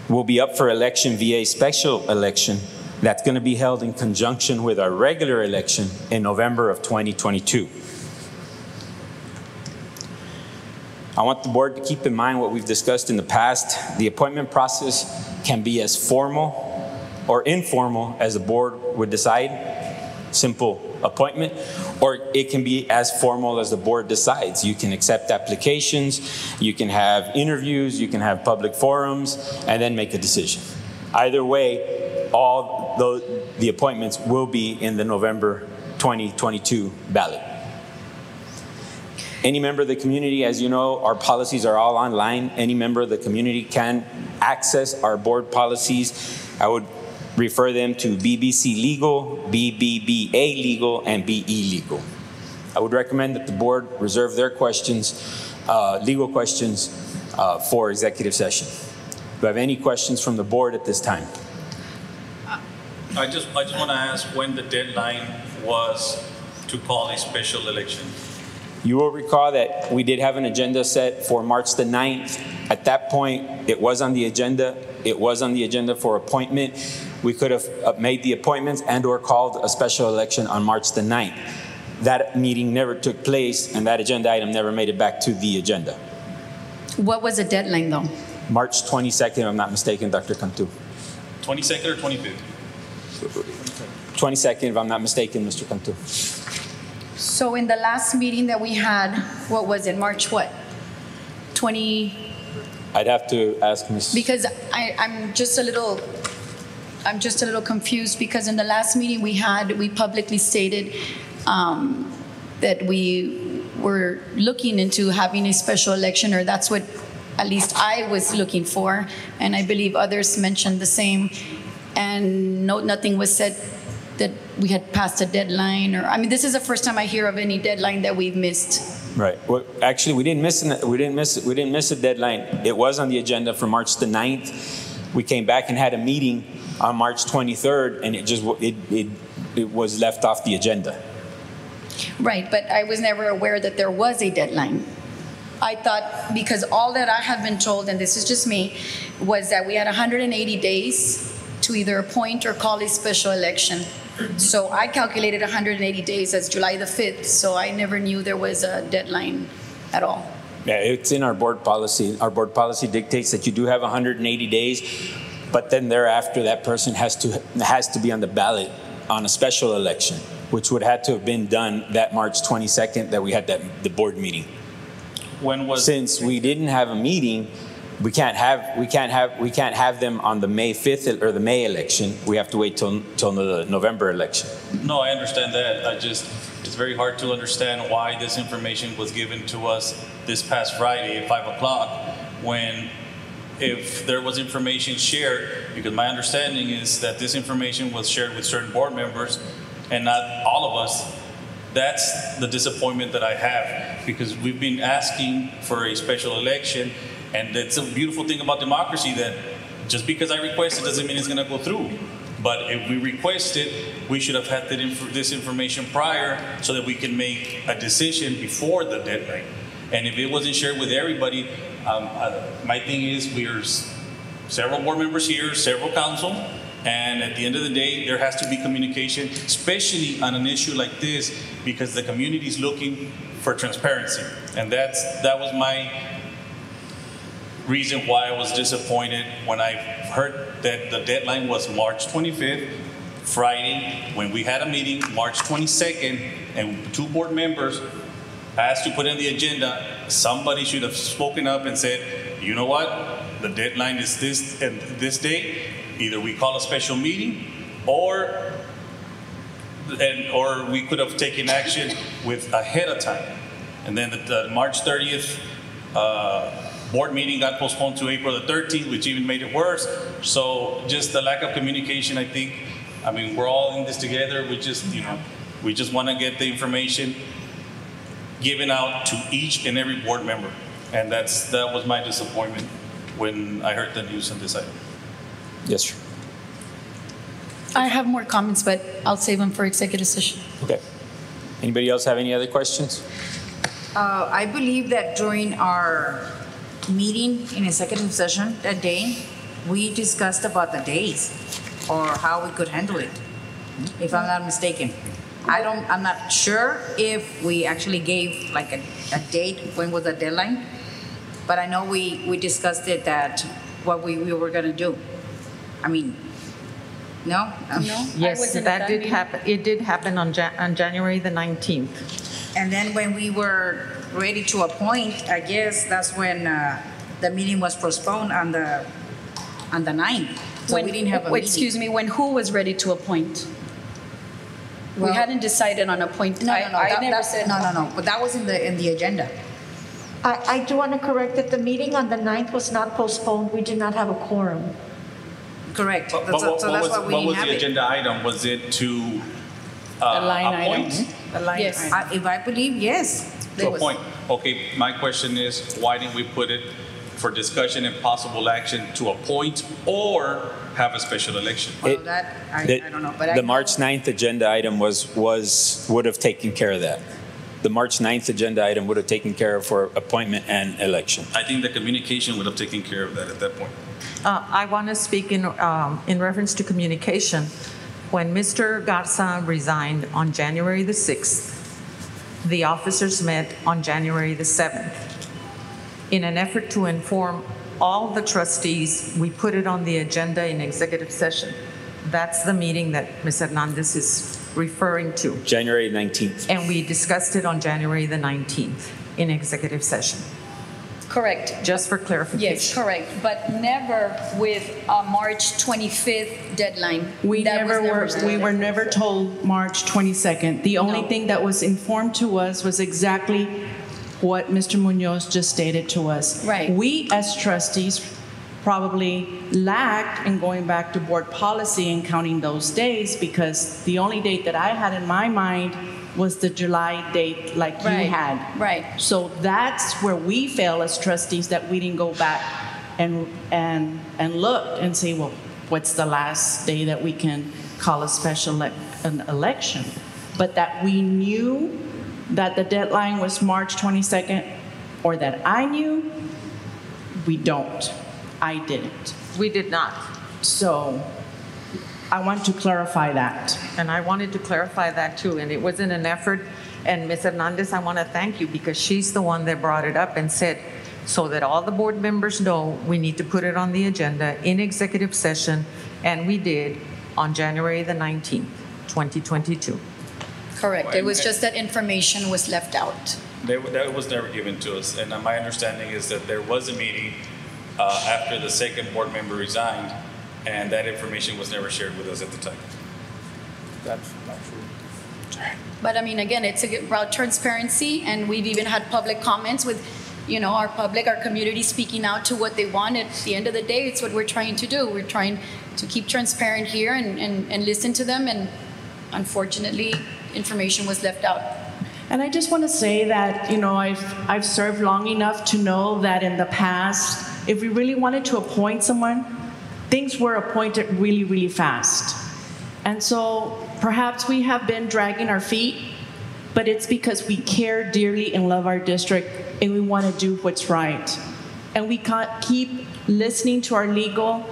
will be up for election via a special election that's going to be held in conjunction with our regular election in November of 2022. I want the board to keep in mind what we've discussed in the past. The appointment process can be as formal or informal as the board would decide, simple appointment, or it can be as formal as the board decides. You can accept applications, you can have interviews, you can have public forums, and then make a decision. Either way, all the appointments will be in the November 2022 ballot. Any member of the community, as you know, our policies are all online. Any member of the community can access our board policies. I would refer them to BBC Legal, BBBA Legal, and BE Legal. I would recommend that the board reserve their questions, legal questions, for executive session. Do I have any questions from the board at this time? I just want to ask when the deadline was to call a special election. You will recall that we did have an agenda set for March the 9th. At that point, it was on the agenda. It was on the agenda for appointment. We could have made the appointments and or called a special election on March the 9th. That meeting never took place, and that agenda item never made it back to the agenda. What was the deadline, though? March 22nd, if I'm not mistaken, Dr. Cantu. 22nd or 25th? 22nd, if I'm not mistaken, Mr. Cantu. So in the last meeting that we had, what was it, March what? 20? I'd have to ask Ms. Because I'm just a little confused, because in the last meeting we publicly stated that we were looking into having a special election, or that's what at least I was looking for, and I believe others mentioned the same. And nothing was said that we had passed a deadline, or I mean, this is the first time I hear of any deadline that we've missed. Right. Well, actually, we didn't miss a deadline. It was on the agenda for March the 9th. We came back and had a meeting on March 23rd, and it was left off the agenda. Right, but I was never aware that there was a deadline. I thought, because all that I have been told, and this is just me, was that we had 180 days to either appoint or call a special election. So I calculated 180 days as July the 5th, so I never knew there was a deadline at all. Yeah, it's in our board policy. Our board policy dictates that you do have 180 days, but then thereafter that person has to be on the ballot on a special election, which would have to have been done that March 22nd that we had the board meeting. Since we didn't have a meeting, we can't have them on the May 5th or the May election. We have to wait till the November election. No, I understand that. It's very hard to understand why this information was given to us this past Friday at 5 o'clock when, if there was information shared, because my understanding is that this information was shared with certain board members and not all of us. That's the disappointment that I have, because we've been asking for a special election, and it's a beautiful thing about democracy that just because I request it doesn't mean it's going to go through. But if we request it, we should have had this information prior so that we can make a decision before the deadline. And if it wasn't shared with everybody, my thing is we are several board members here, several council, and at the end of the day, there has to be communication, especially on an issue like this, because the community is looking for transparency. And that was my reason why I was disappointed when I heard that the deadline was March 25th, Friday, when we had a meeting, March 22nd, and 2 board members asked to put in the agenda. Somebody should have spoken up and said, you know what, the deadline is this and this date. Either we call a special meeting, or we could have taken action with ahead of time. And then the March 30th board meeting got postponed to April the 13th, which even made it worse. So just the lack of communication, I think. I mean, we're all in this together. We just want to get the information given out to each and every board member, and that was my disappointment when I heard the news on this item. Yes, sir. I have more comments, but I'll save them for executive session. Okay. Anybody else have any other questions? I believe that during our meeting in executive session that day, we discussed about the days or how we could handle it, if I'm not mistaken. I'm not sure if we actually gave like a date, when was the deadline, but I know we discussed it, that what we were gonna do. I mean, no? No? Yes, that did happen. It did happen on January the 19th. And then when we were ready to appoint, I guess that's when the meeting was postponed on the 9th. So we didn't have a meeting. Excuse me, when who was ready to appoint? We hadn't decided on appoint. No. I never said no. But that was in the agenda. I do want to correct that the meeting on the 9th was not postponed. We did not have a quorum. Correct. But what was the agenda item? Was it to appoint? Yes. If I believe, yes. To appoint. Okay, my question is, why didn't we put it for discussion and possible action to appoint or have a special election? Well, I don't know. But the March 9th agenda item would have taken care of that. The March 9th agenda item would have taken care of for appointment and election. I think the communication would have taken care of that at that point. I want to speak in reference to communication. When Mr. Garza resigned on January the 6th, the officers met on January the 7th. In an effort to inform all the trustees, we put it on the agenda in executive session. That's the meeting that Ms. Hernandez is referring to. January 19th. And we discussed it on January the 19th in executive session. Correct. Just for clarification. Yes, correct. But never with a March 25th deadline. We were never told March 22nd. The only thing that was informed to us was exactly what Mr. Munoz just stated to us. Right. We as trustees probably lacked in going back to board policy and counting those days, because the only date that I had in my mind was the July date like you had. Right. So that's where we fail as trustees, that we didn't go back and look and say, well, what's the last day that we can call a special an election? But that we knew that the deadline was March 22nd, or that I knew, we don't. I didn't. We did not. So I want to clarify that. And I wanted to clarify that too, and it was in an effort. And Ms. Hernandez, I want to thank you, because she's the one that brought it up and said, so that all the board members know, we need to put it on the agenda in executive session, and we did on January the 19th, 2022. Correct. It was just that information was left out. That was never given to us, and my understanding is that there was a meeting after the second board member resigned, and that information was never shared with us at the time. That's not true. But I mean, again, it's about transparency, and we've even had public comments with, you know, our public, our community speaking out to what they want. At the end of the day, it's what we're trying to do. We're trying to keep transparent here and listen to them, and unfortunately, information was left out. And I just want to say that, you know, I've served long enough to know that in the past, if we really wanted to appoint someone, things were appointed really, really fast. And so perhaps we have been dragging our feet, but it's because we care dearly and love our district, and we want to do what's right. And we can't keep listening to our legal,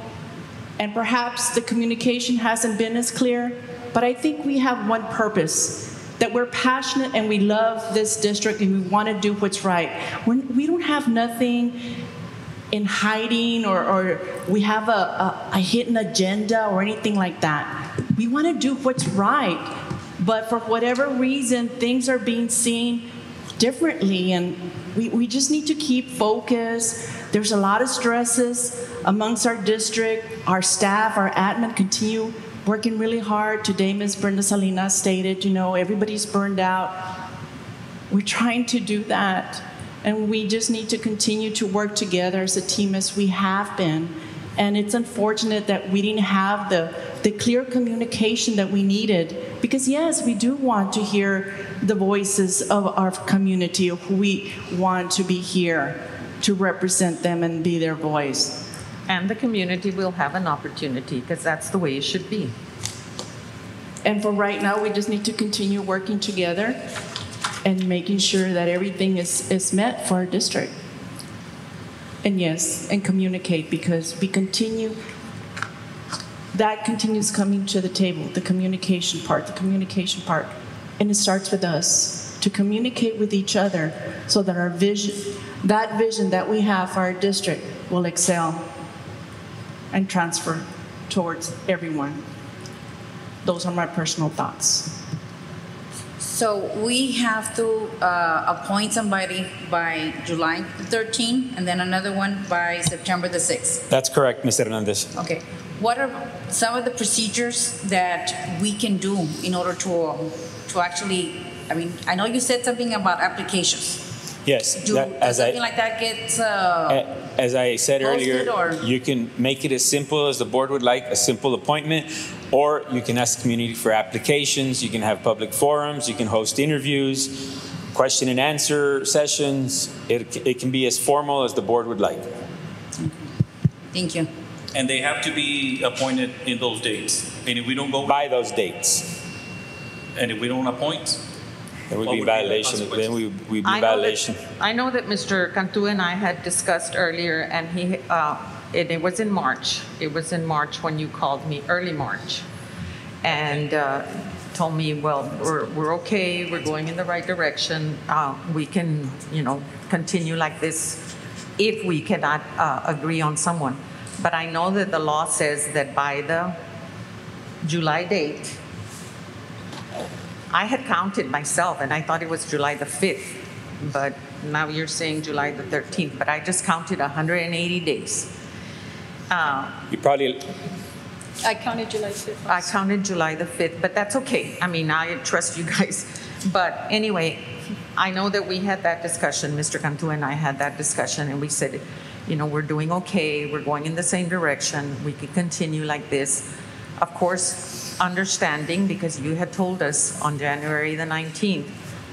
and perhaps the communication hasn't been as clear, but I think we have one purpose, that we're passionate and we love this district and we want to do what's right. We don't have nothing in hiding, or we have a hidden agenda or anything like that. We want to do what's right, but for whatever reason, things are being seen differently, and we just need to keep focused. There's a lot of stresses amongst our district. Our staff, our admin continue working really hard. Today, Ms. Brenda Salinas stated, you know, everybody's burned out. We're trying to do that, and we just need to continue to work together as a team as we have been. And it's unfortunate that we didn't have the clear communication that we needed, because yes, we do want to hear the voices of our community, who we want to be here to represent them and be their voice. And the community will have an opportunity, because that's the way it should be. And for right now, we just need to continue working together and making sure that everything is met for our district. And yes, and communicate, because we continue, that continues coming to the table, the communication part. And it starts with us, to communicate with each other so that our vision, that vision that we have for our district, will excel and transfer towards everyone. Those are my personal thoughts. So we have to appoint somebody by July 13th, and then another one by September the 6th. That's correct, Ms. Hernandez. Okay. What are some of the procedures that we can do in order to actually, I mean, I know you said something about applications. Yes. Does something like that get as I said earlier, or? you can make it as simple as the board would like, a simple appointment, or you can ask the community for applications. You can have public forums. You can host interviews, question and answer sessions. It can be as formal as the board would like. Thank you. And they have to be appointed in those dates. And if we don't go by those dates, and if we don't appoint, it would be violation. Then we'd be violation. I know that Mr. Cantu and I had discussed earlier, and it was in March. It was in March when you called me, early March, and told me, well, we're okay. We're going in the right direction. We can, continue like this if we cannot agree on someone. But I know that the law says that by the July date, I had counted myself, and I thought it was July the 5th, but now you're saying July the 13th, but I just counted 180 days. You probably... I counted July 5th. I counted July the 5th, but that's okay. I mean, I trust you guys. But anyway, I know that we had that discussion, Mr. Cantu and I had that discussion, and we said, you know, we're doing okay, we're going in the same direction, we could continue like this. Of course, understanding, because you had told us on January the 19th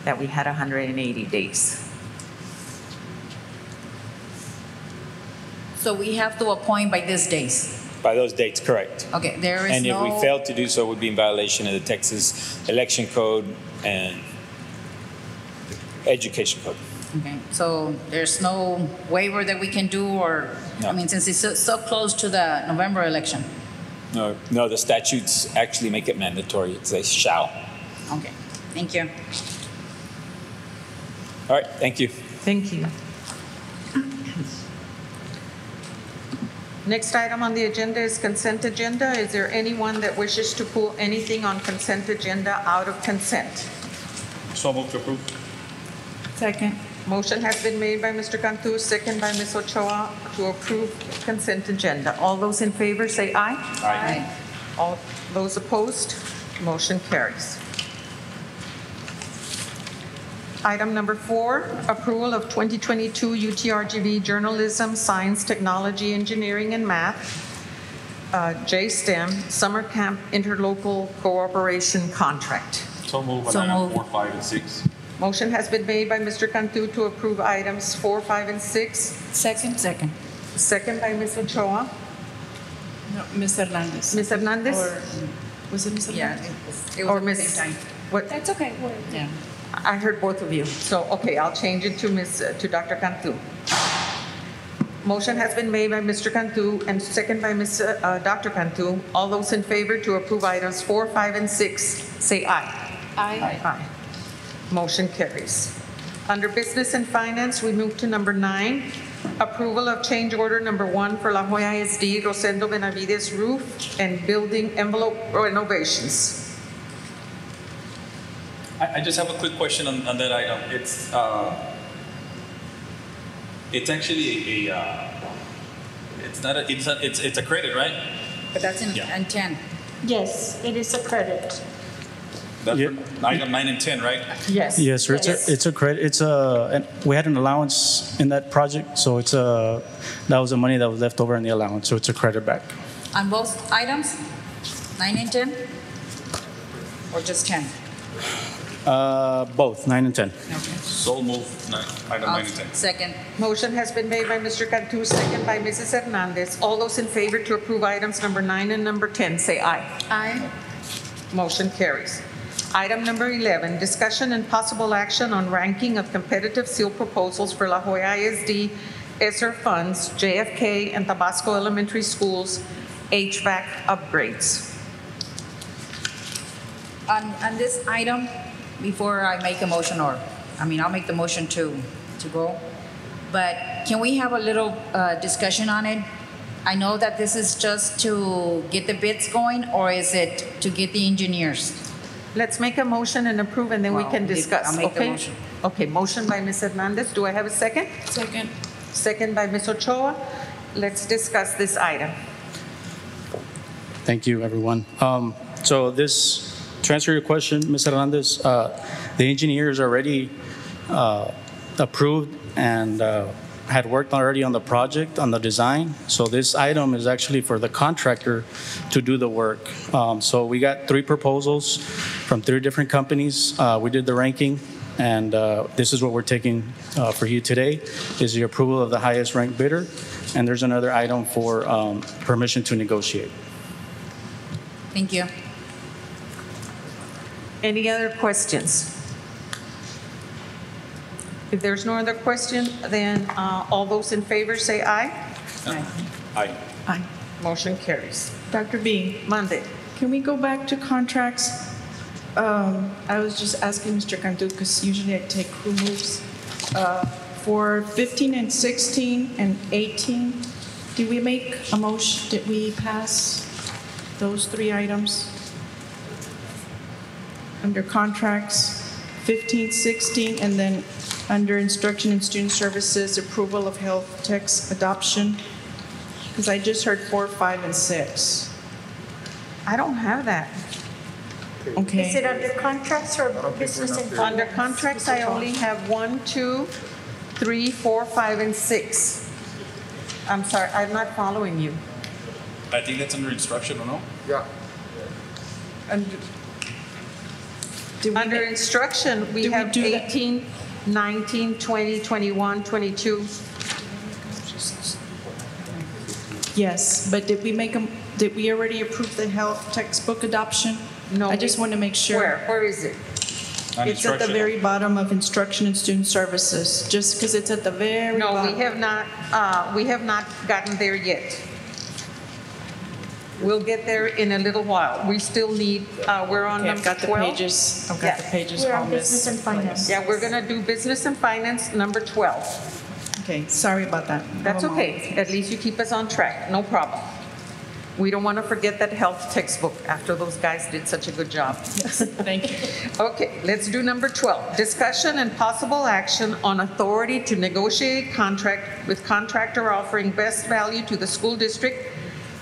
that we had 180 days. So we have to appoint by these days. By those dates, correct. Okay, there is And no. if we fail to do so, we'd be in violation of the Texas Election Code and Education Code. Okay, so there's no waiver that we can do, or, No. I mean, since it's so close to the November election. No, the statutes actually make it mandatory. It says shall. Okay, thank you. All right, thank you. Thank you. Next item on the agenda is consent agenda. Is there anyone that wishes to pull anything on consent agenda out of consent? So moved to approve. Second. Motion has been made by Mr. Cantu, second by Ms. Ochoa to approve consent agenda. All those in favor say aye. Aye. All those opposed, motion carries. Item number 4, approval of 2022 UTRGV Journalism, Science, Technology, Engineering, and Math, JSTEM Summer Camp Interlocal Cooperation Contract. So moved on So item moved. 4, 5, and 6. Motion has been made by Mr. Cantu to approve items 4, 5, and 6. Second. Second by Ms. Ochoa. No, Ms. Hernandez. Ms. Hernandez? Or was it Ms. Yeah, Hernandez? it Or was at the Ms. same time. What? That's okay. Yeah. I heard both of you. So, okay, I'll change it to Dr. Cantu. Motion has been made by Mr. Cantu and second by Dr. Cantu. All those in favor to approve items 4, 5, and 6, say aye. Aye. Aye. Motion carries. Under Business and Finance, we move to number 9, approval of change order number 1 for La Joya ISD Rosendo Benavides roof and building envelope renovations. I just have a quick question on that item. It's actually it's a credit, right? But that's in Yeah. 10. Yes, it is a credit. That's Yeah. for item 9 and 10, right? Yes. Yes, sir. Yes. It's a credit. We had an allowance in that project, so that was the money that was left over in the allowance, so it's a credit back. On both items, 9 and 10? Or just 10? Both 9 and 10. So moved, item 9 and 10. Second. Motion has been made by Mr. Cantu, second by Mrs. Hernandez. All those in favor to approve items number 9 and number 10, say aye. Aye. Motion carries. Item number 11, discussion and possible action on ranking of competitive seal proposals for La Joya ISD ESSER funds, JFK and Tabasco Elementary Schools HVAC upgrades. On this item, before I make a motion, I'll make the motion to go, but can we have a little discussion on it? I know that this is just to get the bids going, or is it to get the engineers? Let's make a motion and approve, and then we Well, can discuss, I'll make the okay? motion. Okay, motion by Ms. Hernandez. Do I have a second? Second. Second by Ms. Ochoa. Let's discuss this item. Thank you, everyone. So this, to answer your question, Ms. Hernandez, the engineers already approved and had worked already on the project, on the design. So this item is actually for the contractor to do the work. So we got 3 proposals from 3 different companies. We did the ranking, and this is what we're taking for you today, is the approval of the highest ranked bidder. And there's another item for permission to negotiate. Thank you. Any other questions? If there's no other question, then all those in favor say aye. Aye. Aye. Motion carries. Dr. B, Monday. can we go back to contracts? I was just asking Mr. Cantu, because usually I take who moves. For 15 and 16 and 18, did we make a motion? Did we pass those 3 items? Under contracts, 15, 16, and then under instruction and student services, approval of health techs adoption? Because I just heard 4, 5, and 6. I don't have that. Okay. Is it under contracts or business and finance? Under contracts, I only have 1, 2, 3, 4, 5, and 6. I'm sorry, I'm not following you. I think that's under instruction, or no? Yeah. Under instruction, we have 18, 19, 20, 21, 22. Yes, but did we already approve the health textbook adoption? No. I just want to make sure. Where is it? It's at the very bottom of instruction and student services, just because it's at the very bottom. No, we have not gotten there yet. We'll get there in a little while. We still need, we're on number 12. I've got the pages. I've got the pages. We're on business and finance. Yeah, we're going to do business and finance, number 12. Okay, sorry about that. That's okay. At least you keep us on track. No problem. We don't want to forget that health textbook after those guys did such a good job. Yes, thank you. Okay, let's do number 12. Discussion and possible action on authority to negotiate contract with contractor offering best value to the school district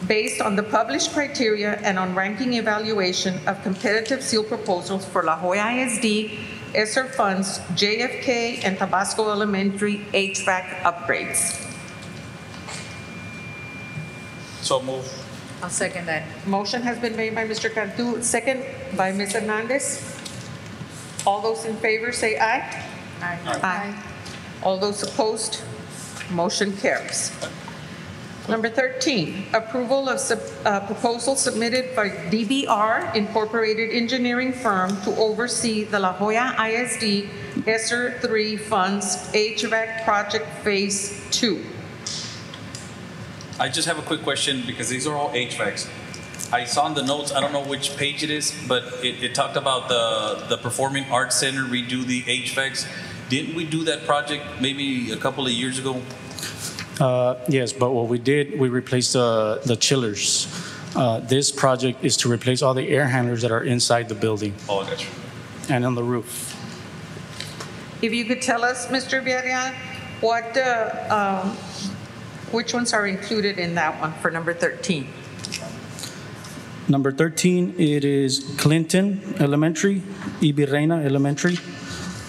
based on the published criteria and on ranking evaluation of competitive seal proposals for La Joya ISD, ESSER funds, JFK, and Tabasco Elementary HVAC upgrades. So move. I'll second that. Motion has been made by Mr. Cantu, second by Ms. Hernandez. All those in favor say aye. Aye. Aye. All those opposed, motion carries. Number 13, approval of proposal submitted by DBR Incorporated Engineering Firm to oversee the La Joya ISD ESSER 3 funds HVAC project phase 2. I just have a quick question because these are all HVACs. I saw in the notes, I don't know which page it is, but it talked about the Performing Arts Center redo the HVACs. Didn't we do that project maybe a couple of years ago? Yes, but what we did, we replaced the chillers. This project is to replace all the air handlers that are inside the building. Oh, that's true. And on the roof. If you could tell us, Mr. Villarreal, what, which ones are included in that one for number 13? Number 13, it is Clinton Elementary, Ibirreina Elementary,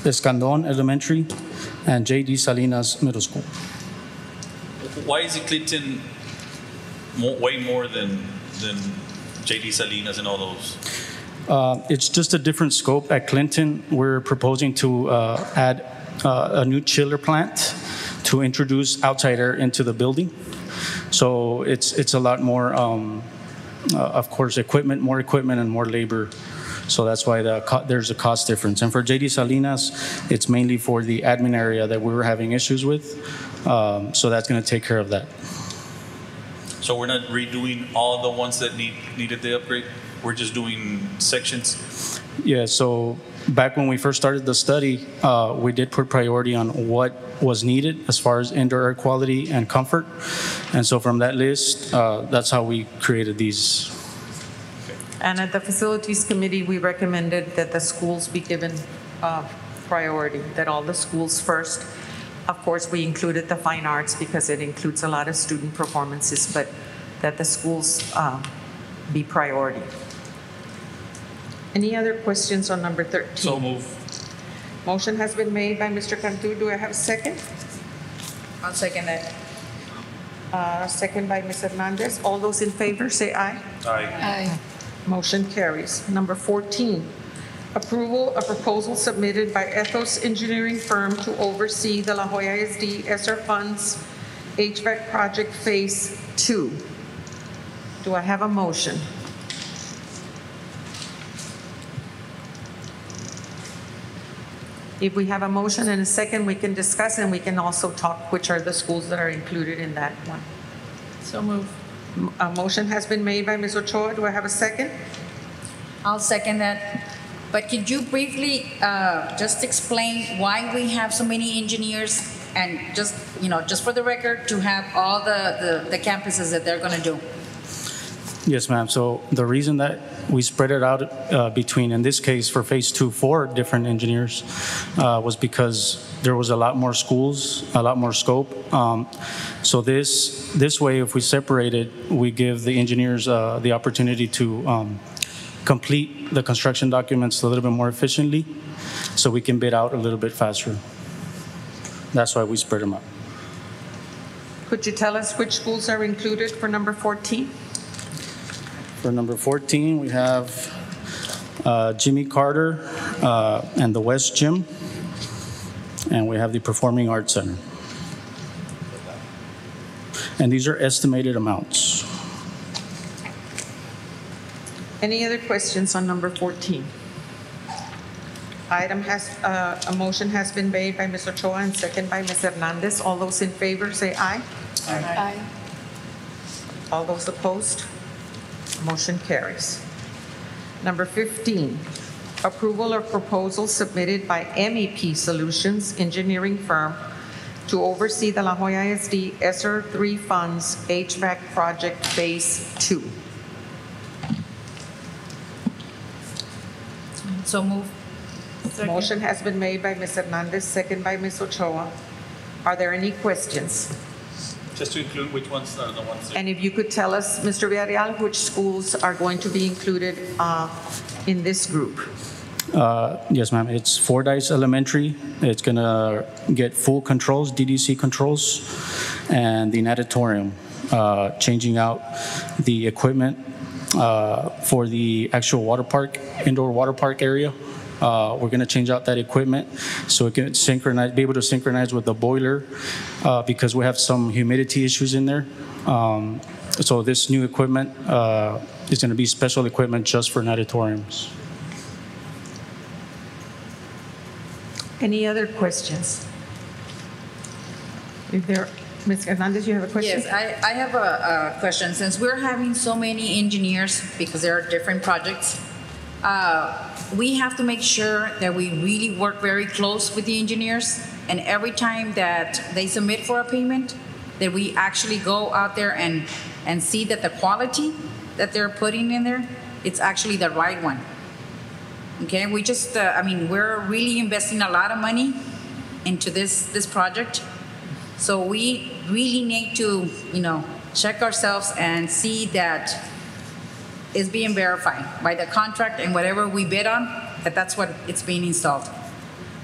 Escandon Elementary, and J.D. Salinas Middle School. Why is it Clinton way more than J.D. Salinas and all those? It's just a different scope. At Clinton, we're proposing to add a new chiller plant to introduce outside air into the building. So it's a lot more, of course, more equipment and more labor. So that's why there's a cost difference. And for J.D. Salinas, it's mainly for the admin area that we were having issues with. So that's going to take care of that. So we're not redoing all the ones that needed the upgrade? We're just doing sections? Yeah, so back when we first started the study, we did put priority on what was needed as far as indoor air quality and comfort. And so from that list, that's how we created these. And at the Facilities Committee, we recommended that the schools be given priority, that all the schools first. Of course, we included the fine arts because it includes a lot of student performances, but that the schools be priority. Any other questions on number 13? So move. Motion has been made by Mr. Cantu. Do I have a second? I'll second that. Second by Ms. Hernandez. All those in favor say aye. Aye. Aye. Motion carries. Number 14, approval of proposal submitted by Ethos Engineering Firm to oversee the La Joya ISD ESSER funds HVAC project phase 2. Do I have a motion? If we have a motion and a second, we can discuss, and we can also talk which are the schools that are included in that one. So move. A motion has been made by Ms. Ochoa. Do I have a second? I'll second that. But could you briefly just explain why we have so many engineers and just, just for the record, to have all the campuses that they're going to do? Yes, ma'am. So the reason that we spread it out between, in this case, for phase 2, 4 different engineers was because there was a lot more schools, a lot more scope. So this way, if we separate it, we give the engineers the opportunity to complete the construction documents a little bit more efficiently so we can bid out a little bit faster. That's why we spread them out. Could you tell us which schools are included for number 14? For number 14, we have Jimmy Carter and the West Gym, and we have the Performing Arts Center. And these are estimated amounts. Any other questions on number 14? A motion has been made by Ms. Ochoa and second by Ms. Hernandez. All those in favor say aye. Aye. All those opposed? Motion carries. Number 15, approval of proposal submitted by MEP Solutions Engineering Firm to oversee the La Joya ISD ESSER 3 funds HVAC project phase 2. So move. Motion has been made by Ms. Hernandez, second by Ms. Ochoa. Are there any questions? Just to include which ones are the ones. And if you could tell us, Mr. Villarreal, which schools are going to be included in this group? Yes, ma'am. It's Fordyce Elementary. It's going to get full controls, DDC controls, and the natatorium, changing out the equipment for the actual water park, indoor water park area. We're going to change out that equipment so it can synchronize, be able to synchronize with the boiler because we have some humidity issues in there. So this new equipment is going to be special equipment just for natatoriums. Any other questions? If there, Ms. Hernandez, you have a question? Yes, I have a question. Since we're having so many engineers, because there are different projects, we have to make sure that we really work very close with the engineers, and every time that they submit for a payment, that we actually go out there and see that the quality that they're putting in there, it's actually the right one. Okay, we just, I mean, we're really investing a lot of money into this project, so we really need to, you know, check ourselves and see that is being verified by the contract and whatever we bid on, that's what it's being installed.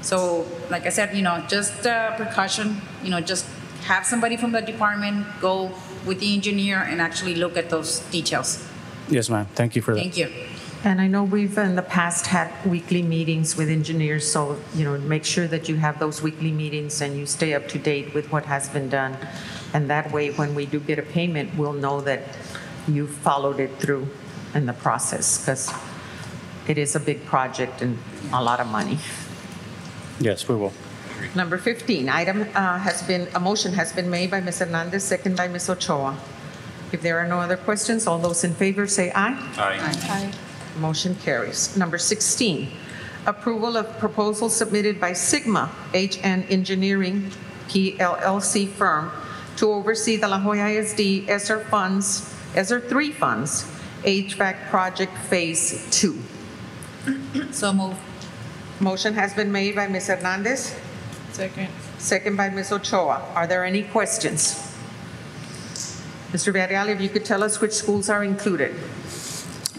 So, like I said, you know, just precaution, you know, just have somebody from the department go with the engineer and actually look at those details. Yes, ma'am. Thank you for that. Thank you. And I know we've in the past had weekly meetings with engineers, so, you know, make sure that you have those weekly meetings and you stay up to date with what has been done. And that way, when we do get a payment, we'll know that you've followed it through in the process, because it is a big project and a lot of money. Yes, we will. Number 15, a motion has been made by Ms. Hernandez, second by Ms. Ochoa. If there are no other questions, all those in favor say aye. Aye. Aye. Motion carries. Number 16, approval of proposal submitted by Sigma HN Engineering PLLC firm to oversee the La Joya ISD ESSER 3 funds HVAC project phase 2. So move. Motion has been made by Ms. Hernandez. Second. Second by Ms. Ochoa. Are there any questions? Mr. Villarreal, if you could tell us which schools are included.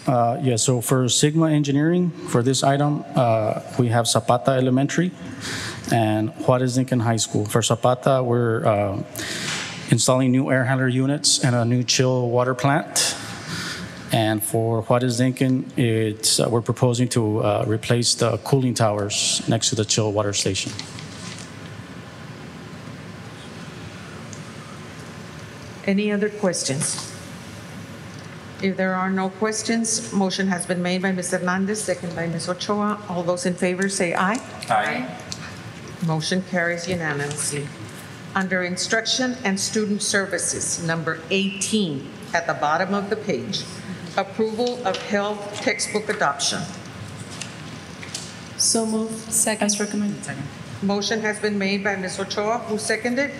Yeah, so for Sigma Engineering, for this item, we have Zapata Elementary and Juarez Lincoln High School. For Zapata, we're installing new air handler units and a new chill water plant. And for Juarez Lincoln, we're proposing to replace the cooling towers next to the chill water station. Any other questions? If there are no questions, motion has been made by Ms. Hernandez, second by Ms. Ochoa. All those in favor say aye. Aye. Motion carries unanimously. Under Instruction and Student Services, number 18, at the bottom of the page, approval of health textbook adoption. So moved. Second. As recommended. Motion has been made by Ms. Ochoa. Who seconded?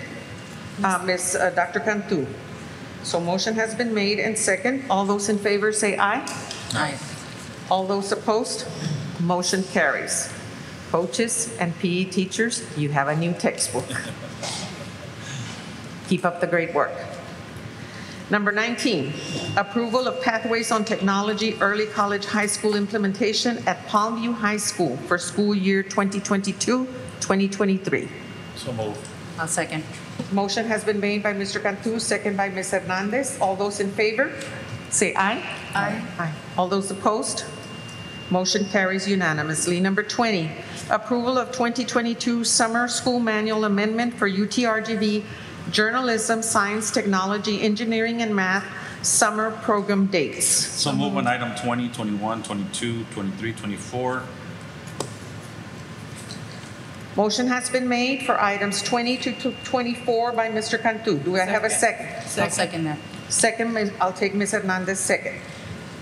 Dr. Cantu. So motion has been made and second. All those in favor say aye. Aye. All those opposed? Motion carries. Coaches and PE teachers, you have a new textbook. Keep up the great work. Number 19, approval of Pathways on Technology Early College High School implementation at Palmview High School for school year 2022-2023. So moved. I'll second. Motion has been made by Mr. Cantu, second by Ms. Hernandez. All those in favor, say aye. Aye. Aye. All those opposed? Motion carries unanimously. Number 20, approval of 2022 Summer School Manual Amendment for UTRGV Journalism, Science, Technology, Engineering, and Math Summer Program dates. So move on item 20, 21, 22, 23, 24. Motion has been made for items 20 to 24 by Mr. Cantu. Do I have a second? I'll second that. Second, I'll take Ms. Hernandez second.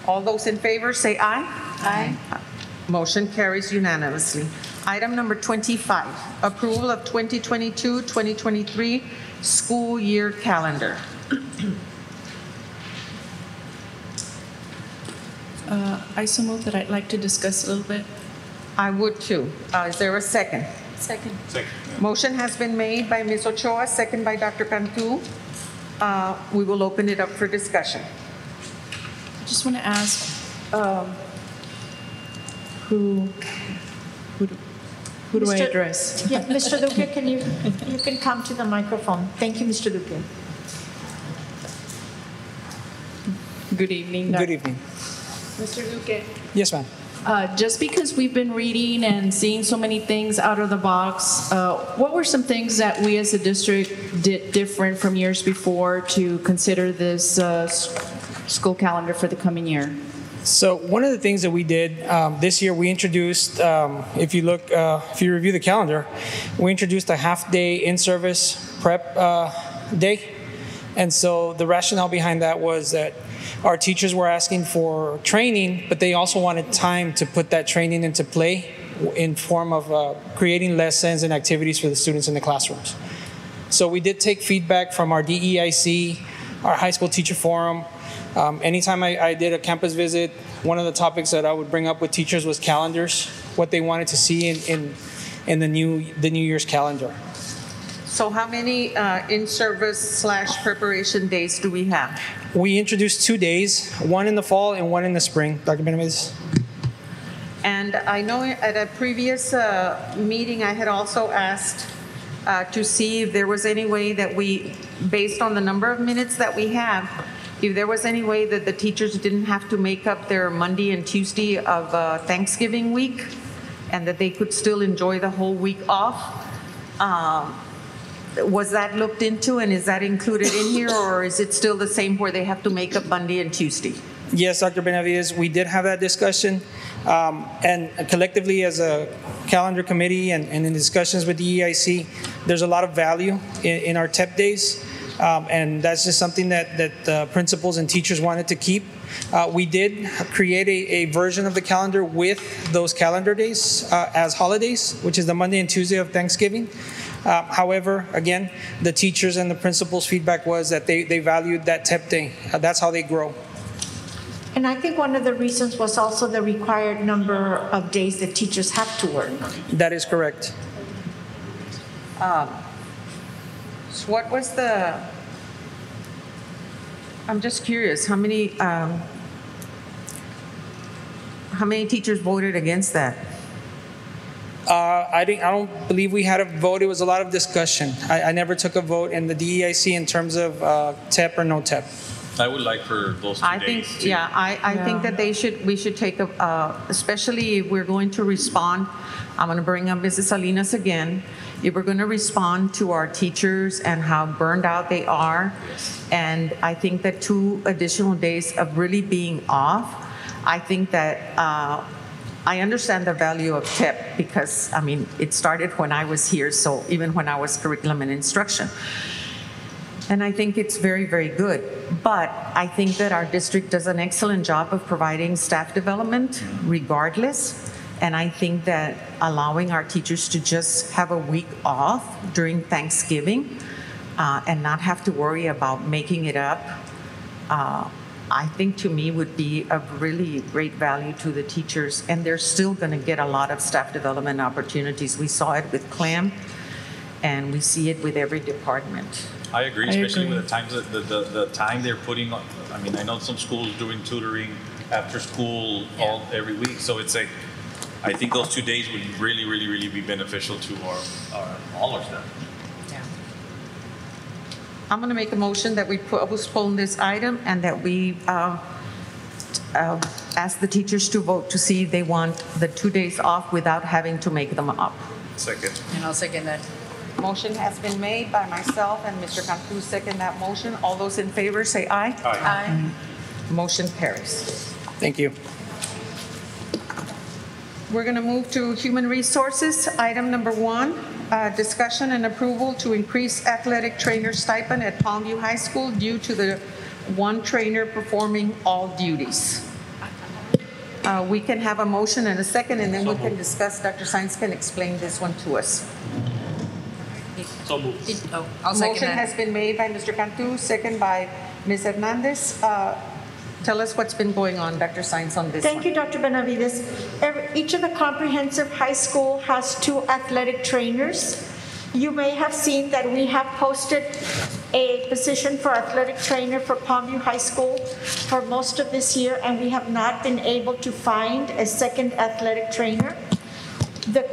All those in favor say aye. Aye. Motion carries unanimously. Item number 25, approval of 2022-2023 school year calendar. I so move that I'd like to discuss a little bit. I would too. Is there a second? Second. Second. Motion has been made by Ms. Ochoa, second by Dr. Cantu. We will open it up for discussion. I just want to ask who do I address? Yeah, Mr. Duque, you can come to the microphone. Thank you, Mr. Duque. Good evening. Good evening. Mr. Duque. Yes, ma'am. Just because we've been reading and seeing so many things out of the box, what were some things that we as a district did different from years before to consider this school calendar for the coming year? So one of the things that we did this year, we introduced, if you review the calendar, we introduced a half-day in-service prep day. And so the rationale behind that was that our teachers were asking for training, but they also wanted time to put that training into play in form of creating lessons and activities for the students in the classrooms. So we did take feedback from our DEIC, our high school teacher forum. Anytime I did a campus visit, one of the topics that I would bring up with teachers was calendars, what they wanted to see in the New Year's calendar. So how many in-service / preparation days do we have? We introduced 2 days, one in the fall and one in the spring. Dr. Benavides? And I know at a previous meeting, I had also asked to see if there was any way that we, based on the number of minutes that we have, if there was any way that the teachers didn't have to make up their Monday and Tuesday of Thanksgiving week and that they could still enjoy the whole week off. Was that looked into and is that included in here or is it still the same where they have to make up Monday and Tuesday? Yes, Dr. Benavides, we did have that discussion. And collectively as a calendar committee and in discussions with the EIC, there's a lot of value in our TEP days. And that's just something that principals and teachers wanted to keep. We did create a version of the calendar with those calendar days as holidays, which is the Monday and Tuesday of Thanksgiving. However, again, the teachers and the principals' feedback was that they valued that TEP day. That's how they grow. And I think one of the reasons was also the required number of days that teachers have to work. That is correct. So what was I'm just curious, how many teachers voted against that? I don't believe we had a vote. It was a lot of discussion. I never took a vote in the DEIC in terms of TEP or no TEP. I would like for those 2 days. I think that we should take especially if we're going to respond. I'm going to bring up Mrs. Salinas again. If we're going to respond to our teachers and how burned out they are, and I think that 2 additional days of really being off, I think that I understand the value of TEP because, I mean, it started when I was here, so even when I was curriculum and instruction. And I think it's very, very good. But I think that our district does an excellent job of providing staff development regardless. And I think that allowing our teachers to just have a week off during Thanksgiving and not have to worry about making it up, I think to me would be of really great value to the teachers. And they're still going to get a lot of staff development opportunities. We saw it with CLAM. and we see it with every department. I agree, especially with the times the time they're putting on. I mean, I know some schools doing tutoring after school every week, so it's like I think those 2 days would really be beneficial to all our staff. I'm going to make a motion that we postpone this item and that we ask the teachers to vote to see if they want the 2 days off without having to make them up. Second. And I'll second that. Motion has been made by myself and Mr. Cantu second that motion. All those in favor say aye. Aye. Motion carries. Thank you. We're going to move to Human Resources. Item number 1, discussion and approval to increase athletic trainer stipend at Palmview High School due to the one trainer performing all duties. We can have a motion and a second, and then we can discuss. Dr. Sainz can explain this one to us. So moved. I'll second Motion that. has been made by Mr. Cantu, second by Ms. Hernandez. Tell us what's been going on, Dr. Sainz, on this Thank one. you, Dr. Benavides. Each of the comprehensive high school has 2 athletic trainers. You may have seen that we have posted a position for athletic trainer for Palmview High School for most of this year, and we have not been able to find a second athletic trainer. The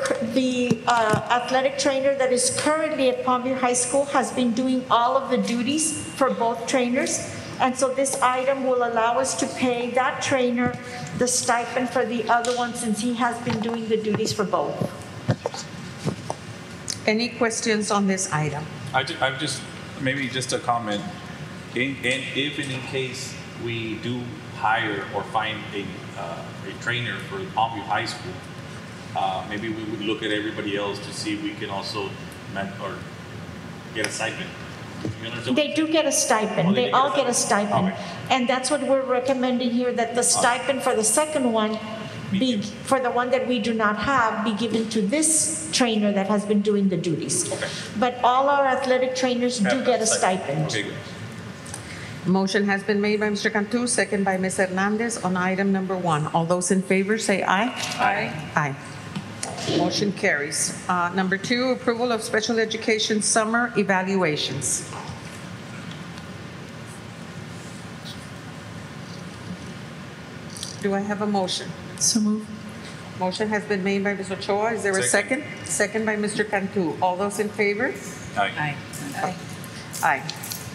athletic trainer that is currently at Palmview High School has been doing all of the duties for both trainers. And so this item will allow us to pay that trainer the stipend for the other one since he has been doing the duties for both. Any questions on this item? I'm just maybe just a comment. If and in case we do hire or find a trainer for Palmview High School, maybe we would look at everybody else to see if we can also get a stipend. They do get a stipend. They all get a stipend. Okay. And that's what we're recommending here, that the stipend for the second one be, for the one that we do not have, be given to this trainer that has been doing the duties. Okay. But all our athletic trainers do get a stipend. Okay, good. Motion has been made by Mr. Cantu, second by Ms. Hernandez on item number 1. All those in favor say aye. Aye. Aye. Motion carries. Number 2, approval of special education summer evaluations. Do I have a motion? So moved. Motion has been made by Ms. Ochoa. Is there a second? Second by Mr. Cantu. All those in favor? Aye. Aye. Aye.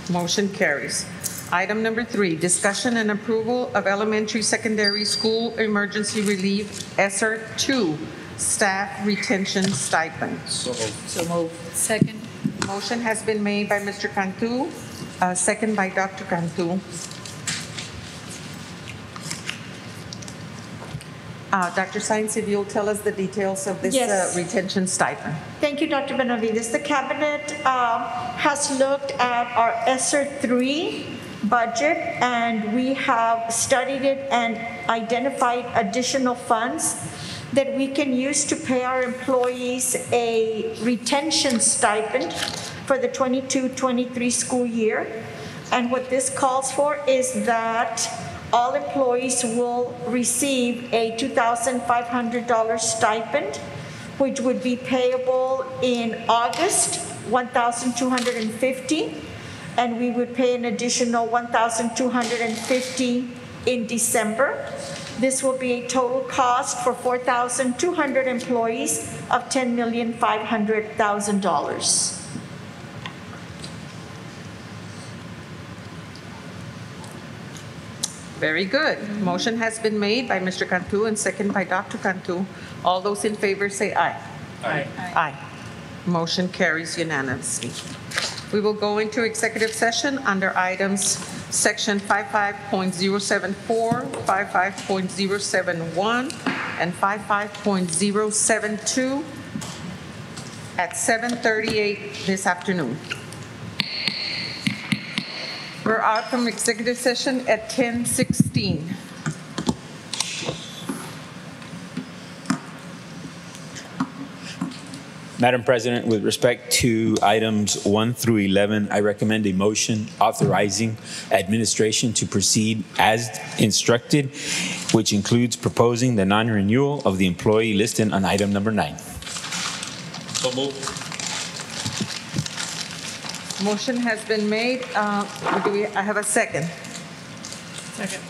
Motion carries. Item number 3, discussion and approval of elementary secondary school emergency relief ESSER 2 staff retention stipend. So moved. Second. Motion has been made by Mr. Cantu, second by Dr. Cantu. Dr. Sainz, if you'll tell us the details of this Yes. retention stipend. Thank you, Dr. Benavides. The cabinet has looked at our ESSER 3 budget, and we have studied it and identified additional funds that we can use to pay our employees a retention stipend for the 22-23 school year. And what this calls for is that all employees will receive a $2,500 stipend, which would be payable in August, $1,250, and we would pay an additional $1,250 in December. This will be a total cost for 4,200 employees of $10,500,000. Very good. Motion has been made by Mr. Cantu and second by Dr. Cantu. All those in favor say aye. Aye. Aye. Motion carries unanimously. We will go into executive session under items section 55.074, 55.071, and 55.072 at 7:38 this afternoon. We're out from executive session at 10:16. Madam President, with respect to items 1 through 11, I recommend a motion authorizing administration to proceed as instructed, which includes proposing the non-renewal of the employee listed on item number 9. So moved. Motion has been made. I have a second. Second.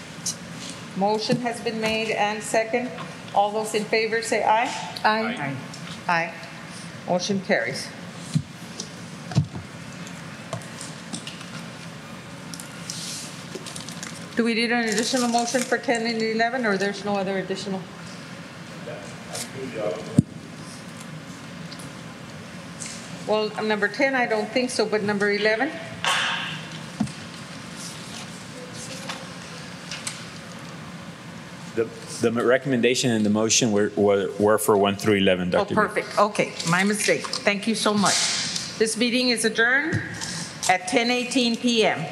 Motion has been made and second. All those in favor say aye. Aye. Aye. Motion carries. Do we need an additional motion for 10 and 11, or there's no other additional? Well, number 10, I don't think so, but number 11? The recommendation and the motion were for 1 through 11, Dr. Oh, perfect. Okay, my mistake. Thank you so much. This meeting is adjourned at 10:18 p.m.